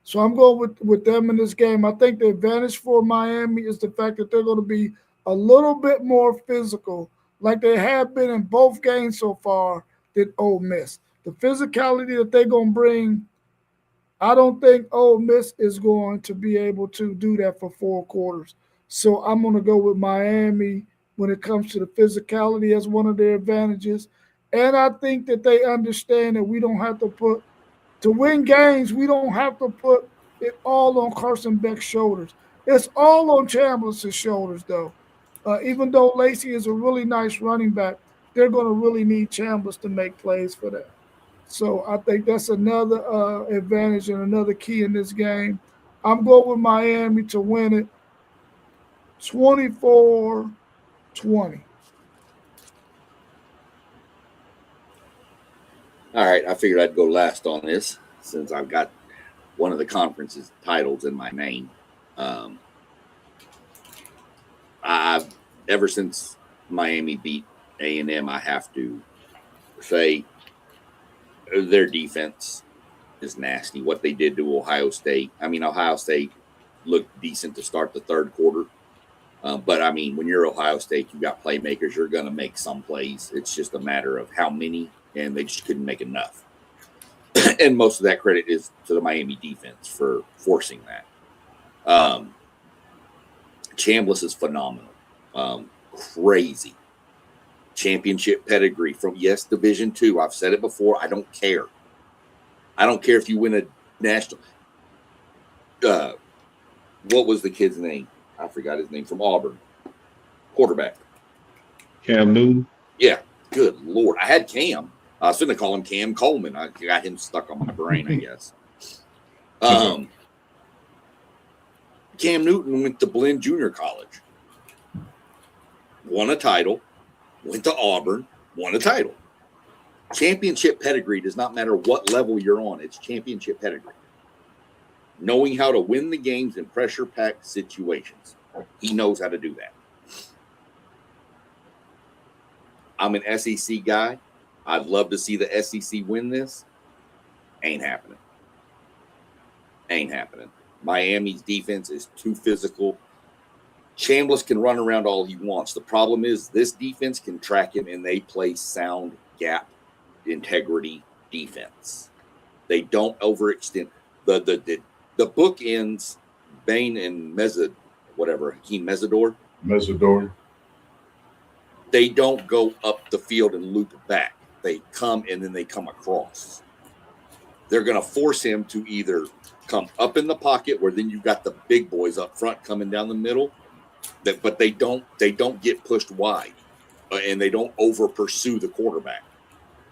So I'm going with them in this game. I think the advantage for Miami is the fact that they're going to be a little bit more physical, like they have been in both games so far, than Ole Miss. The physicality that they're going to bring, I don't think Ole Miss is going to be able to do that for 4 quarters. So I'm going to go with Miami when it comes to the physicality as one of their advantages. And I think that they understand that we don't have to put to win games, we don't have to put it all on Carson Beck's shoulders. It's all on Chambliss' shoulders, though. Even though Lacey is a really nice running back, they're going to really need Chambliss to make plays for that. So I think that's another advantage and another key in this game. I'm going with Miami to win it 24-20. All right, I figured I'd go last on this since I've got one of the conference's titles in my name. I've ever since Miami beat A&M, I have to say their defense is nasty. What they did to Ohio State. I mean, Ohio State looked decent to start the third quarter. But, I mean, when you're Ohio State, you've got playmakers. You're going to make some plays. It's just a matter of how many and they just couldn't make enough. And most of that credit is to the Miami defense for forcing that. Chambliss is phenomenal. Crazy. Championship pedigree from, yes, Division II. I've said it before. I don't care. I don't care if you win a national. What was the kid's name? I forgot his name, from Auburn. Quarterback. Cam Newton. Yeah. Good Lord. I had Cam. I was going to call him Cam Coleman. I got him stuck on my brain, I guess. Cam Newton went to Blinn Junior College. Won a title. Went to Auburn. Won a title. Championship pedigree does not matter what level you're on. It's championship pedigree. Knowing how to win the games in pressure-packed situations. He knows how to do that. I'm an SEC guy. I'd love to see the SEC win this. Ain't happening. Ain't happening. Miami's defense is too physical. Chambliss can run around all he wants. The problem is this defense can track him, and they play sound gap integrity defense. They don't overextend. The book ends Bain and Hakeem Mesidor. They don't go up the field and loop back. They come and then they come across. They're going to force him to either come up in the pocket, where then you've got the big boys up front coming down the middle, but they don't get pushed wide, and they don't over pursue the quarterback.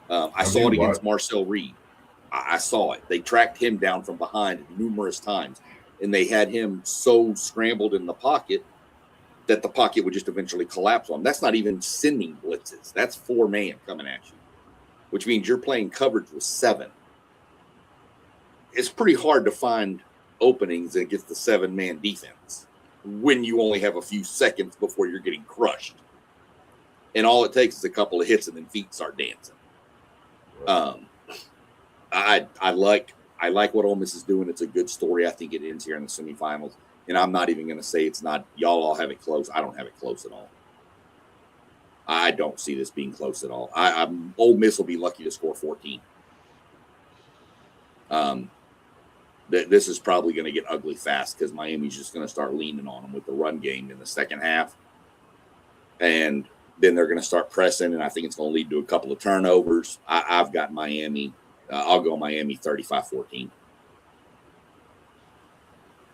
I saw it against Marcel Reed. I saw it. They tracked him down from behind numerous times, and they had him so scrambled in the pocket that the pocket would just eventually collapse on him. That's not even sending blitzes. That's 4-man coming at you, which means you're playing coverage with 7. It's pretty hard to find openings against the 7-man defense when you only have a few seconds before you're getting crushed. And all it takes is a couple of hits and then feet start dancing. I like what Ole Miss is doing. It's a good story. I think it ends here in the semifinals. And I'm not even going to say it's not. Y'all all have it close. I don't have it close at all. I don't see this being close at all. Ole Miss will be lucky to score 14. This is probably going to get ugly fast because Miami's just going to start leaning on them with the run game in the second half. And then they're going to start pressing, and I think it's going to lead to a couple of turnovers. I've got Miami. I'll go Miami 35-14.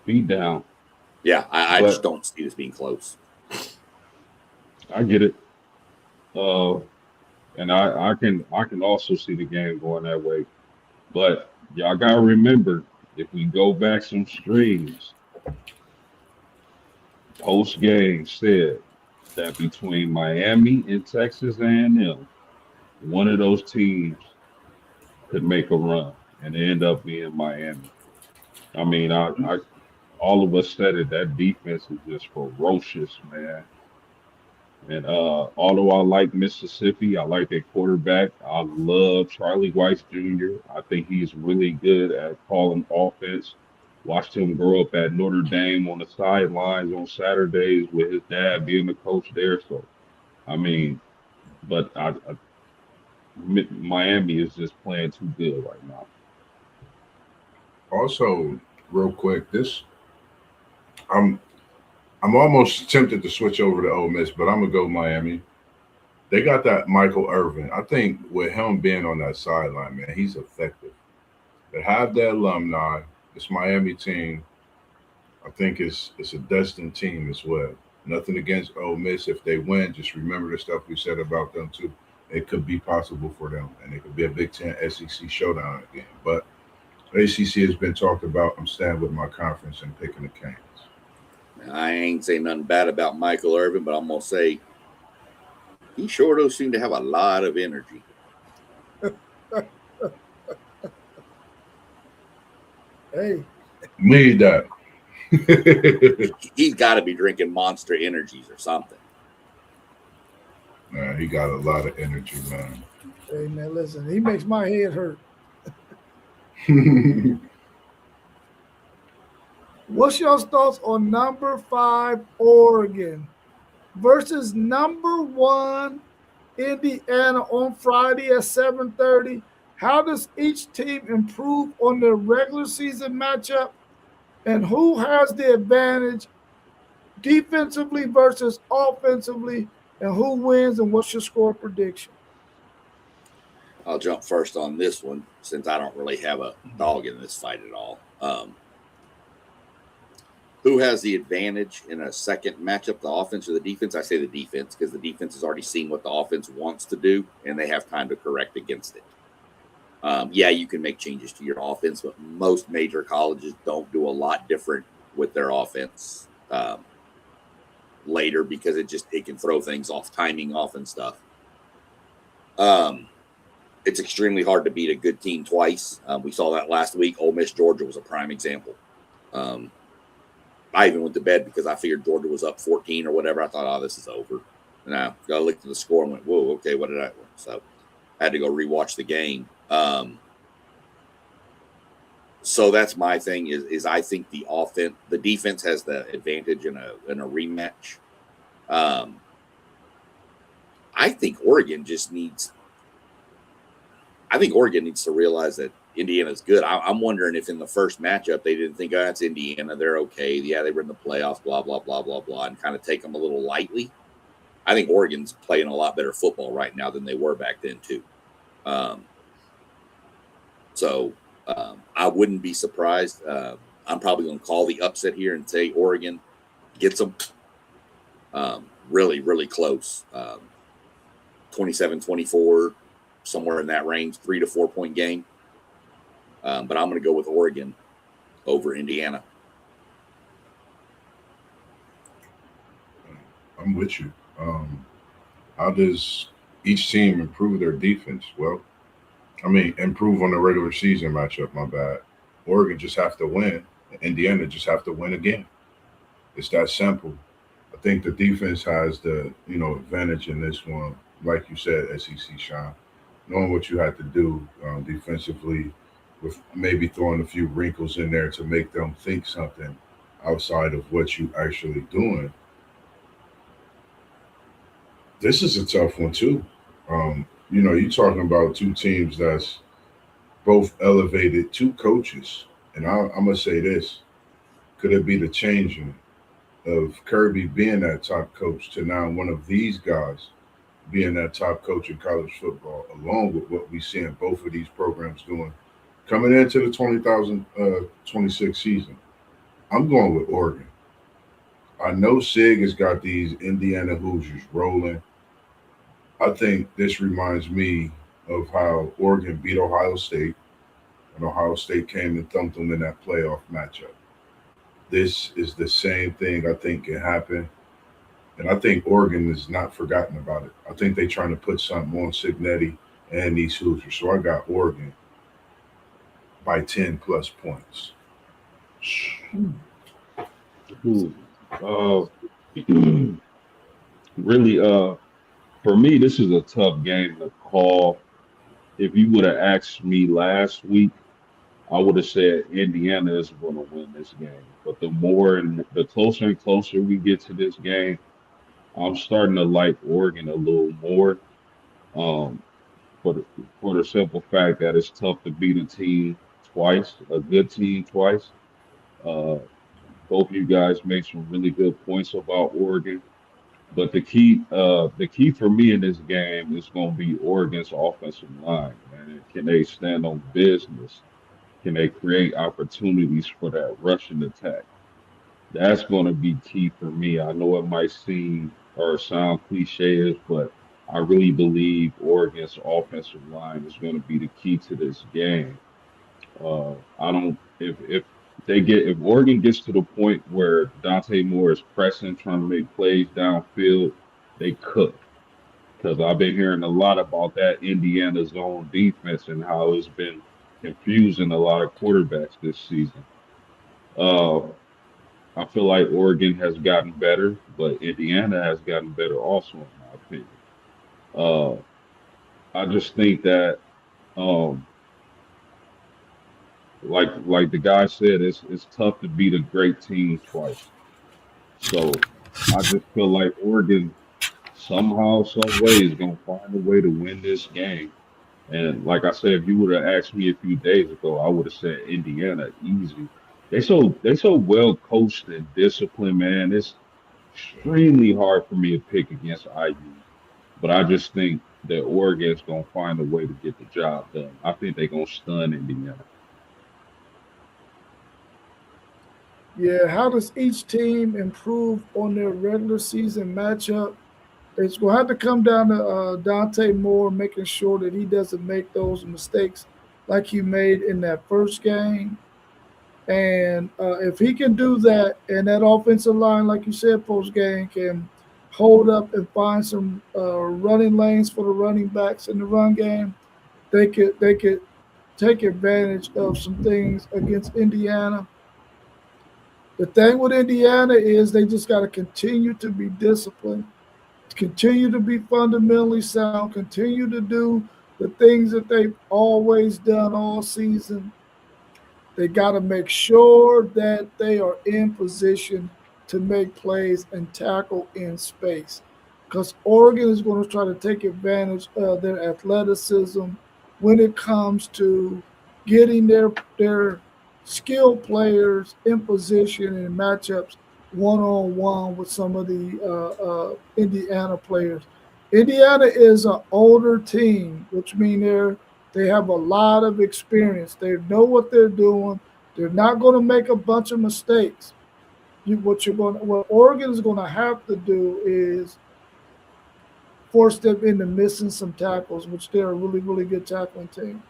Beat down. Yeah, I just don't see this being close. I get it. And I can also see the game going that way. But y'all gotta remember, if we go back some streams, post game said that between Miami and Texas A&M, one of those teams could make a run, and it end up being Miami. I mean, I all of us said it. That defense is just ferocious, man. And although I like Mississippi, I like their quarterback. I love Charlie Weiss Jr. I think he's really good at calling offense. Watched him grow up at Notre Dame on the sidelines on Saturdays with his dad being the coach there. So, I mean, but Miami is just playing too good right now. Also, real quick, I'm almost tempted to switch over to Ole Miss, but I'm gonna go Miami. They got that Michael Irvin. I think with him being on that sideline, man, he's effective. They have that alumni. This Miami team, I think it's a destined team as well. Nothing against Ole Miss. If they win, just remember the stuff we said about them too. It could be possible for them, and it could be a Big Ten SEC showdown again. But ACC has been talked about. I'm staying with my conference and picking the Canes. I ain't saying nothing bad about Michael Irvin, but I'm going to say he sure does seem to have a lot of energy. Hey. Need that. He's got to be drinking Monster Energies or something. Man, he got a lot of energy, man. Hey, man, listen, he makes my head hurt. What's your thoughts on number 5 Oregon versus number 1 Indiana on Friday at 7:30. How does each team improve on their regular season matchup, and who has the advantage defensively versus offensively, and who wins, and what's your score prediction? I'll jump first on this one since I don't really have a dog in this fight at all. Who has the advantage in a second matchup, the offense or the defense? I say the defense because the defense has already seen what the offense wants to do and they have time to correct against it. Yeah, you can make changes to your offense, but most major colleges don't do a lot different with their offense later because it can throw things off, timing off and stuff. It's extremely hard to beat a good team twice. We saw that last week. Ole Miss, Georgia was a prime example. I even went to bed because I figured Georgia was up 14 or whatever. I thought, oh, this is over. And I looked at the score and went, whoa, okay, what did I win? So I had to go rewatch the game. So that's my thing is I think the defense has the advantage in a rematch. I think Oregon needs to realize that Indiana's good. I'm wondering if in the first matchup they didn't think, oh, that's Indiana. They're okay. Yeah, they were in the playoffs, blah, blah, blah, blah, blah, and kind of take them a little lightly. I think Oregon's playing a lot better football right now than they were back then, too. So I wouldn't be surprised. I'm probably going to call the upset here and say Oregon gets them really, really close. 27-24, somewhere in that range, 3 to 4 point game. But I'm going to go with Oregon over Indiana. I'm with you. How does each team improve their defense? Well, improve on the regular season matchup, my bad. Oregon just have to win. Indiana just have to win again. It's that simple. I think the defense has the, advantage in this one. Like you said, SEC Sean, knowing what you had to do defensively with maybe throwing a few wrinkles in there to make them think something outside of what you actually doing. This is a tough one too. You're talking about two teams that's both elevated, two coaches. And I'm going to say this. Could it be the changing of Kirby being that top coach to now one of these guys being that top coach in college football, along with what we see in both of these programs doing coming into the 2026 season? I'm going with Oregon. I know Sig has got these Indiana Hoosiers rolling. I think this reminds me of how Oregon beat Ohio State, and Ohio State came and thumped them in that playoff matchup. This is the same thing I think can happen. And I think Oregon is not forgotten about it. I think they're trying to put something on Signetti and these Hoosiers. So I got Oregon by 10 plus points. Really, for me, this is a tough game to call. If you would have asked me last week, I would have said Indiana is going to win this game. But the closer and closer we get to this game, I'm starting to like Oregon a little more. Um, for the simple fact that it's tough to beat a team twice, a good team twice. Uh, Both you guys made some really good points about Oregon. But the key for me in this game is going to be Oregon's offensive line, man. Can they stand on business? Can they create opportunities for that rushing attack? That's going to be key for me. I know it might seem or sound cliche, but I really believe Oregon's offensive line is going to be the key to this game. I don't if Oregon gets to the point where Dante Moore is pressing, trying to make plays downfield, they cook. Because I've been hearing a lot about that Indiana zone defense and how it's been confusing a lot of quarterbacks this season. Uh, I feel like Oregon has gotten better, but Indiana has gotten better also, in my opinion. Uh, I just think that, um, like the guy said, it's tough to beat a great team twice. So I just feel like Oregon somehow, some way, is gonna find a way to win this game. And like I said, if you would have asked me a few days ago, I would have said Indiana easy. They so well coached and disciplined, man. It's extremely hard for me to pick against IU. But I just think that Oregon's gonna find a way to get the job done. I think they're gonna stun Indiana. Yeah, how does each team improve on their regular season matchup? It's going to have to come down to Dante Moore making sure that he doesn't make those mistakes like he made in that first game. And if he can do that, and that offensive line, like you said, post game can hold up and find some running lanes for the running backs in the run game, they could take advantage of some things against Indiana. The thing with Indiana is they just got to continue to be disciplined, continue to be fundamentally sound, continue to do the things that they've always done all season. They got to make sure that they are in position to make plays and tackle in space. Because Oregon is going to try to take advantage of their athleticism when it comes to getting their skilled players in position in matchups one on one with some of the Indiana players. Indiana is an older team, which means they have a lot of experience. They know what they're doing. They're not going to make a bunch of mistakes. What Oregon is going to have to do is force them into missing some tackles, which they're a really, really good tackling team.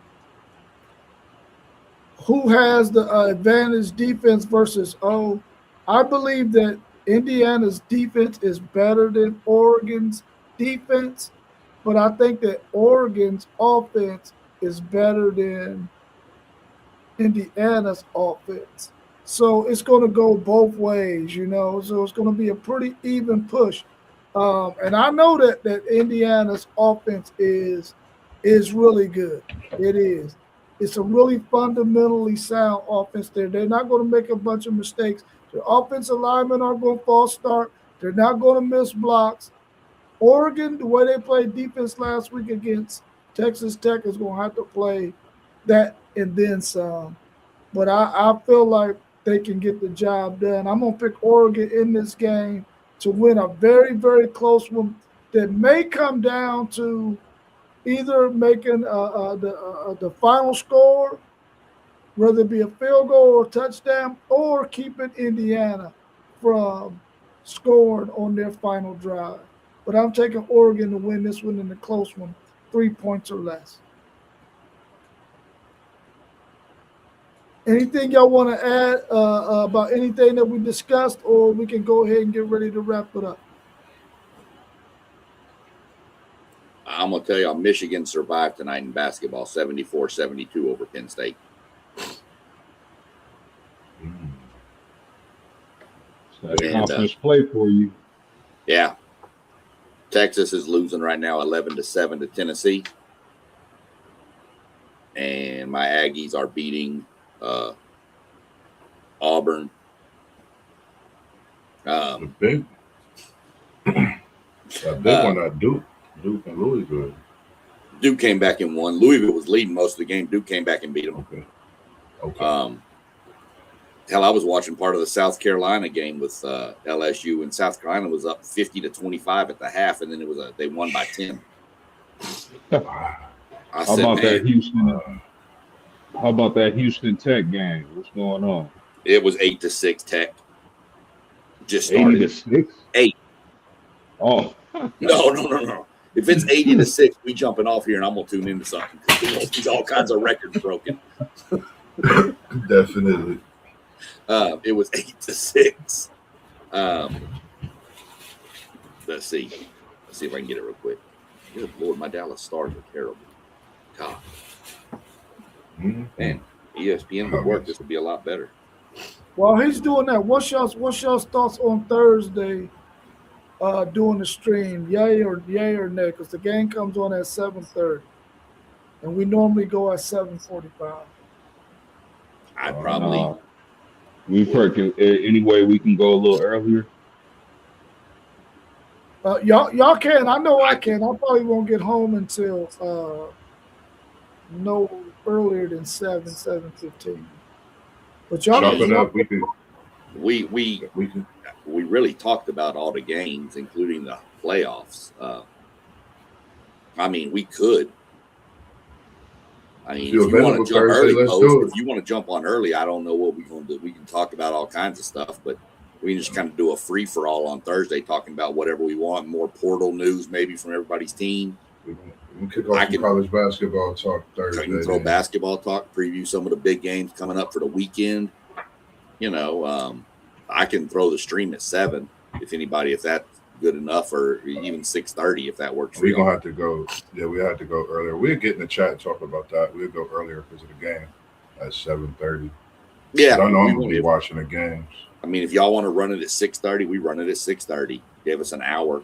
Who has the advantage defense versus O? I believe that Indiana's defense is better than Oregon's defense, but I think that Oregon's offense is better than Indiana's offense. So it's going to go both ways, you know. So it's going to be a pretty even push. And I know that Indiana's offense is really good. It is. It's a really fundamentally sound offense there. They're not going to make a bunch of mistakes. Their offensive linemen are going to false start. They're not going to miss blocks. Oregon, the way they played defense last week against Texas Tech, is going to have to play that and then some. But I feel like they can get the job done. I'm going to pick Oregon in this game to win a very, very close one that may come down to either making the final score, whether it be a field goal or a touchdown, or keeping Indiana from scoring on their final drive. But I'm taking Oregon to win this one in a close one, 3 points or less. Anything y'all want to add about anything that we discussed, or we can go ahead and get ready to wrap it up? I'm going to tell y'all, Michigan survived tonight in basketball, 74-72 over Penn State. So that's conference play for you. Yeah. Texas is losing right now 11-7 to Tennessee. And my Aggies are beating Auburn. A big one at Duke and Louisville. Duke came back and won. Louisville was leading most of the game. Duke came back and beat them. Okay. Hell, I was watching part of the South Carolina game with LSU, and South Carolina was up 50-25 at the half, and then they won by 10. How about that Houston Tech game? What's going on? It was 8-6 Tech. Just started. 8-6? 8. Oh. No. If it's 80-6, we jumping off here, and I'm gonna tune into something. There's all kinds of records broken. Definitely. It was 8-6. Let's see if I can get it real quick. Good Lord, my Dallas Stars are terrible. God. Man, ESPN would work. This would be a lot better. While he's doing that, what's y'all's thoughts on Thursday doing the stream? Yay or nay? Because the game comes on at 7:30, and we normally go at 7:45. I'd probably. We any way we can go a little earlier. Y'all can. I know I can. I probably won't get home until no earlier than 7:15. But y'all Chop can. it Y'all up. We could. We really talked about all the games, including the playoffs. I mean, we could. I mean, If you're if you want available to jump Thursday, early, let's post. do it. If you want to jump on early, I don't know what we're going to do. We can talk about all kinds of stuff, but we can just kind of do a free for all on Thursday, talking about whatever we want, more portal news maybe from everybody's team. We can kick off some college basketball talk Thursday. I can throw basketball talk, preview some of the big games coming up for the weekend. You know, I can throw the stream at 7 if that's good enough, or even 6:30 if that works for you. We're gonna have to go. Yeah, we had to go earlier. We'll get in the chat and talk about that. We'll go earlier because of the game at 7:30. Yeah, I know I'm gonna be watching the games. I mean, if y'all want to run it at 6:30, we run it at 6:30. Give us an hour,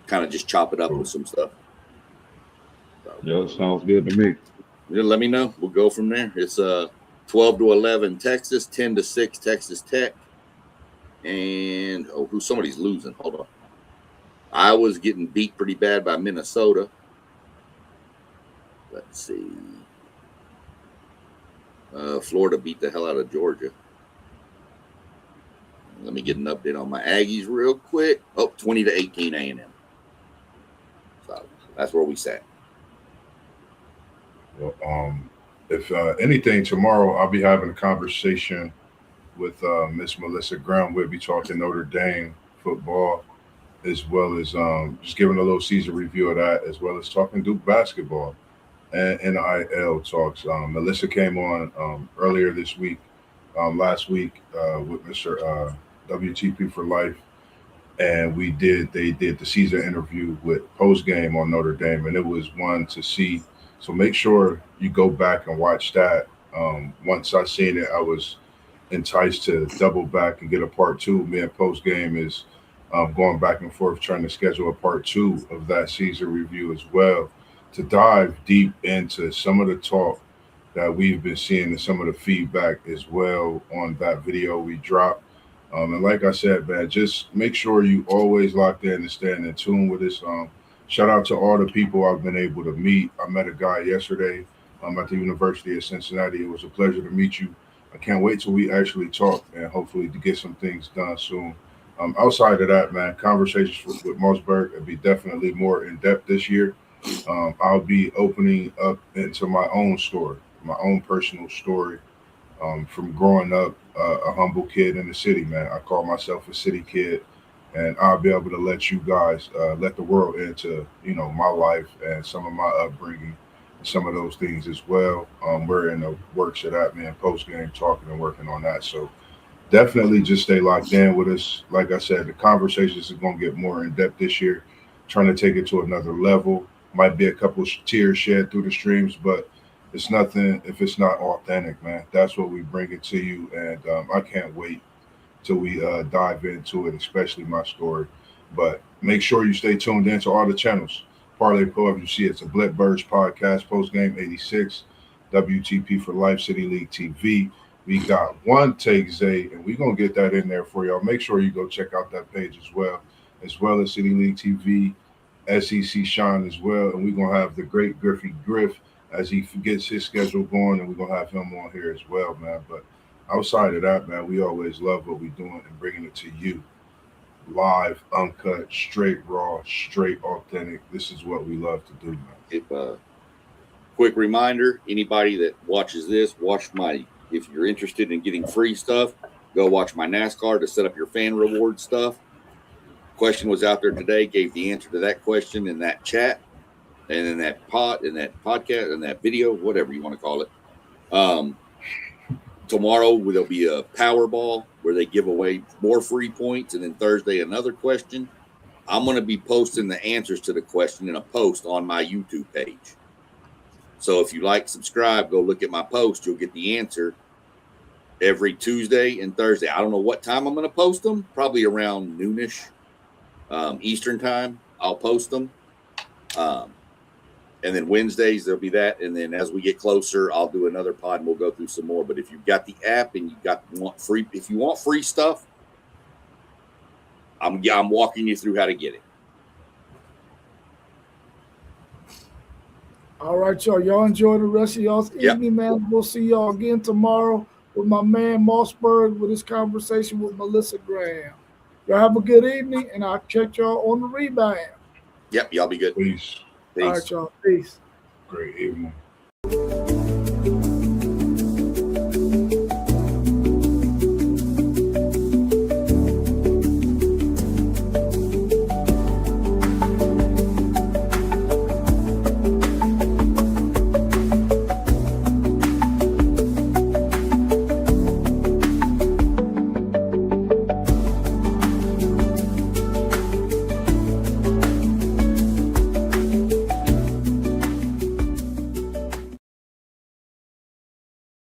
kind of just chop it up with some stuff. So, yeah, sounds good to me. Let me know. We'll go from there. It's 12 to 11 Texas, 10 to 6 Texas Tech, and somebody's losing. Hold on. Iowa's getting beat pretty bad by Minnesota. Let's see. Florida beat the hell out of Georgia. Let me get an update on my Aggies real quick. 20 to 18 A&M. So that's where we sat. Well, if anything, tomorrow I'll be having a conversation with Miss Melissa Graham. We'll be talking Notre Dame football, as well as just giving a little season review of that, as well as talking Duke basketball and NIL talks. Melissa came on earlier this week, last week with Mr. WTP for Life, and they did the season interview with post game on Notre Dame, and it was one to see. So make sure you go back and watch that. Once I seen it, I was enticed to double back and get a part 2. Me and post game is going back and forth trying to schedule a part 2 of that season review as well, to dive deep into some of the talk that we've been seeing and some of the feedback as well on that video we dropped. And like I said, man, just make sure you always locked in and staying in tune with us. Shout out to all the people I've been able to meet. I met a guy yesterday at the University of Cincinnati. It was a pleasure to meet you. I can't wait till we actually talk and hopefully to get some things done soon. Outside of that, man, conversations with Mossberg will be definitely more in depth this year. I'll be opening up into my own story, my own personal story, from growing up a humble kid in the city, man. I call myself a city kid, and I'll be able to let you guys let the world into my life and some of my upbringing, and some of those things as well. We're in the works of that, man. Post game talking and working on that. So definitely just stay locked in with us. Like I said, the conversations are going to get more in depth this year, trying to take it to another level. Might be a couple tears shed through the streams, but it's nothing if it's not authentic, man. That's what we bring it to you, and I can't wait till we dive into it, especially my story. But make sure you stay tuned in to all the channels. Parlay Pro, if you see it's a Blitbirds podcast, post game 86, WTP for Life, City League TV. We got One Take Zay, and we're going to get that in there for y'all. Make sure you go check out that page as well as City League TV, SEC Sean as well. And we're going to have the great Griffey Griff as he gets his schedule going, and we're going to have him on here as well, man. But outside of that, man, we always love what we're doing and bringing it to you. Live, uncut, straight raw, straight authentic. This is what we love to do, man. Quick reminder, anybody that watches this, if you're interested in getting free stuff, go watch my NASCAR to set up your fan reward stuff. Question was out there today, gave the answer to that question in that chat and in that podcast, and that video, whatever you want to call it. Tomorrow there'll be a Powerball where they give away more free points, and then Thursday another question. I'm going to be posting the answers to the question in a post on my YouTube page. So if you subscribe, go look at my post. You'll get the answer every Tuesday and Thursday. I don't know what time I'm going to post them. Probably around noonish Eastern time. I'll post them. And then Wednesdays, there'll be that. And then as we get closer, I'll do another pod and we'll go through some more. But if you've got the app and if you want free stuff, I'm walking you through how to get it. All right, y'all. Y'all enjoy the rest of y'all's evening, man. We'll see y'all again tomorrow with my man Mossberg with his conversation with Melissa Graham. Y'all have a good evening, and I'll check y'all on the rebound. Yep, y'all be good. Peace. All right, y'all. Peace. Great evening.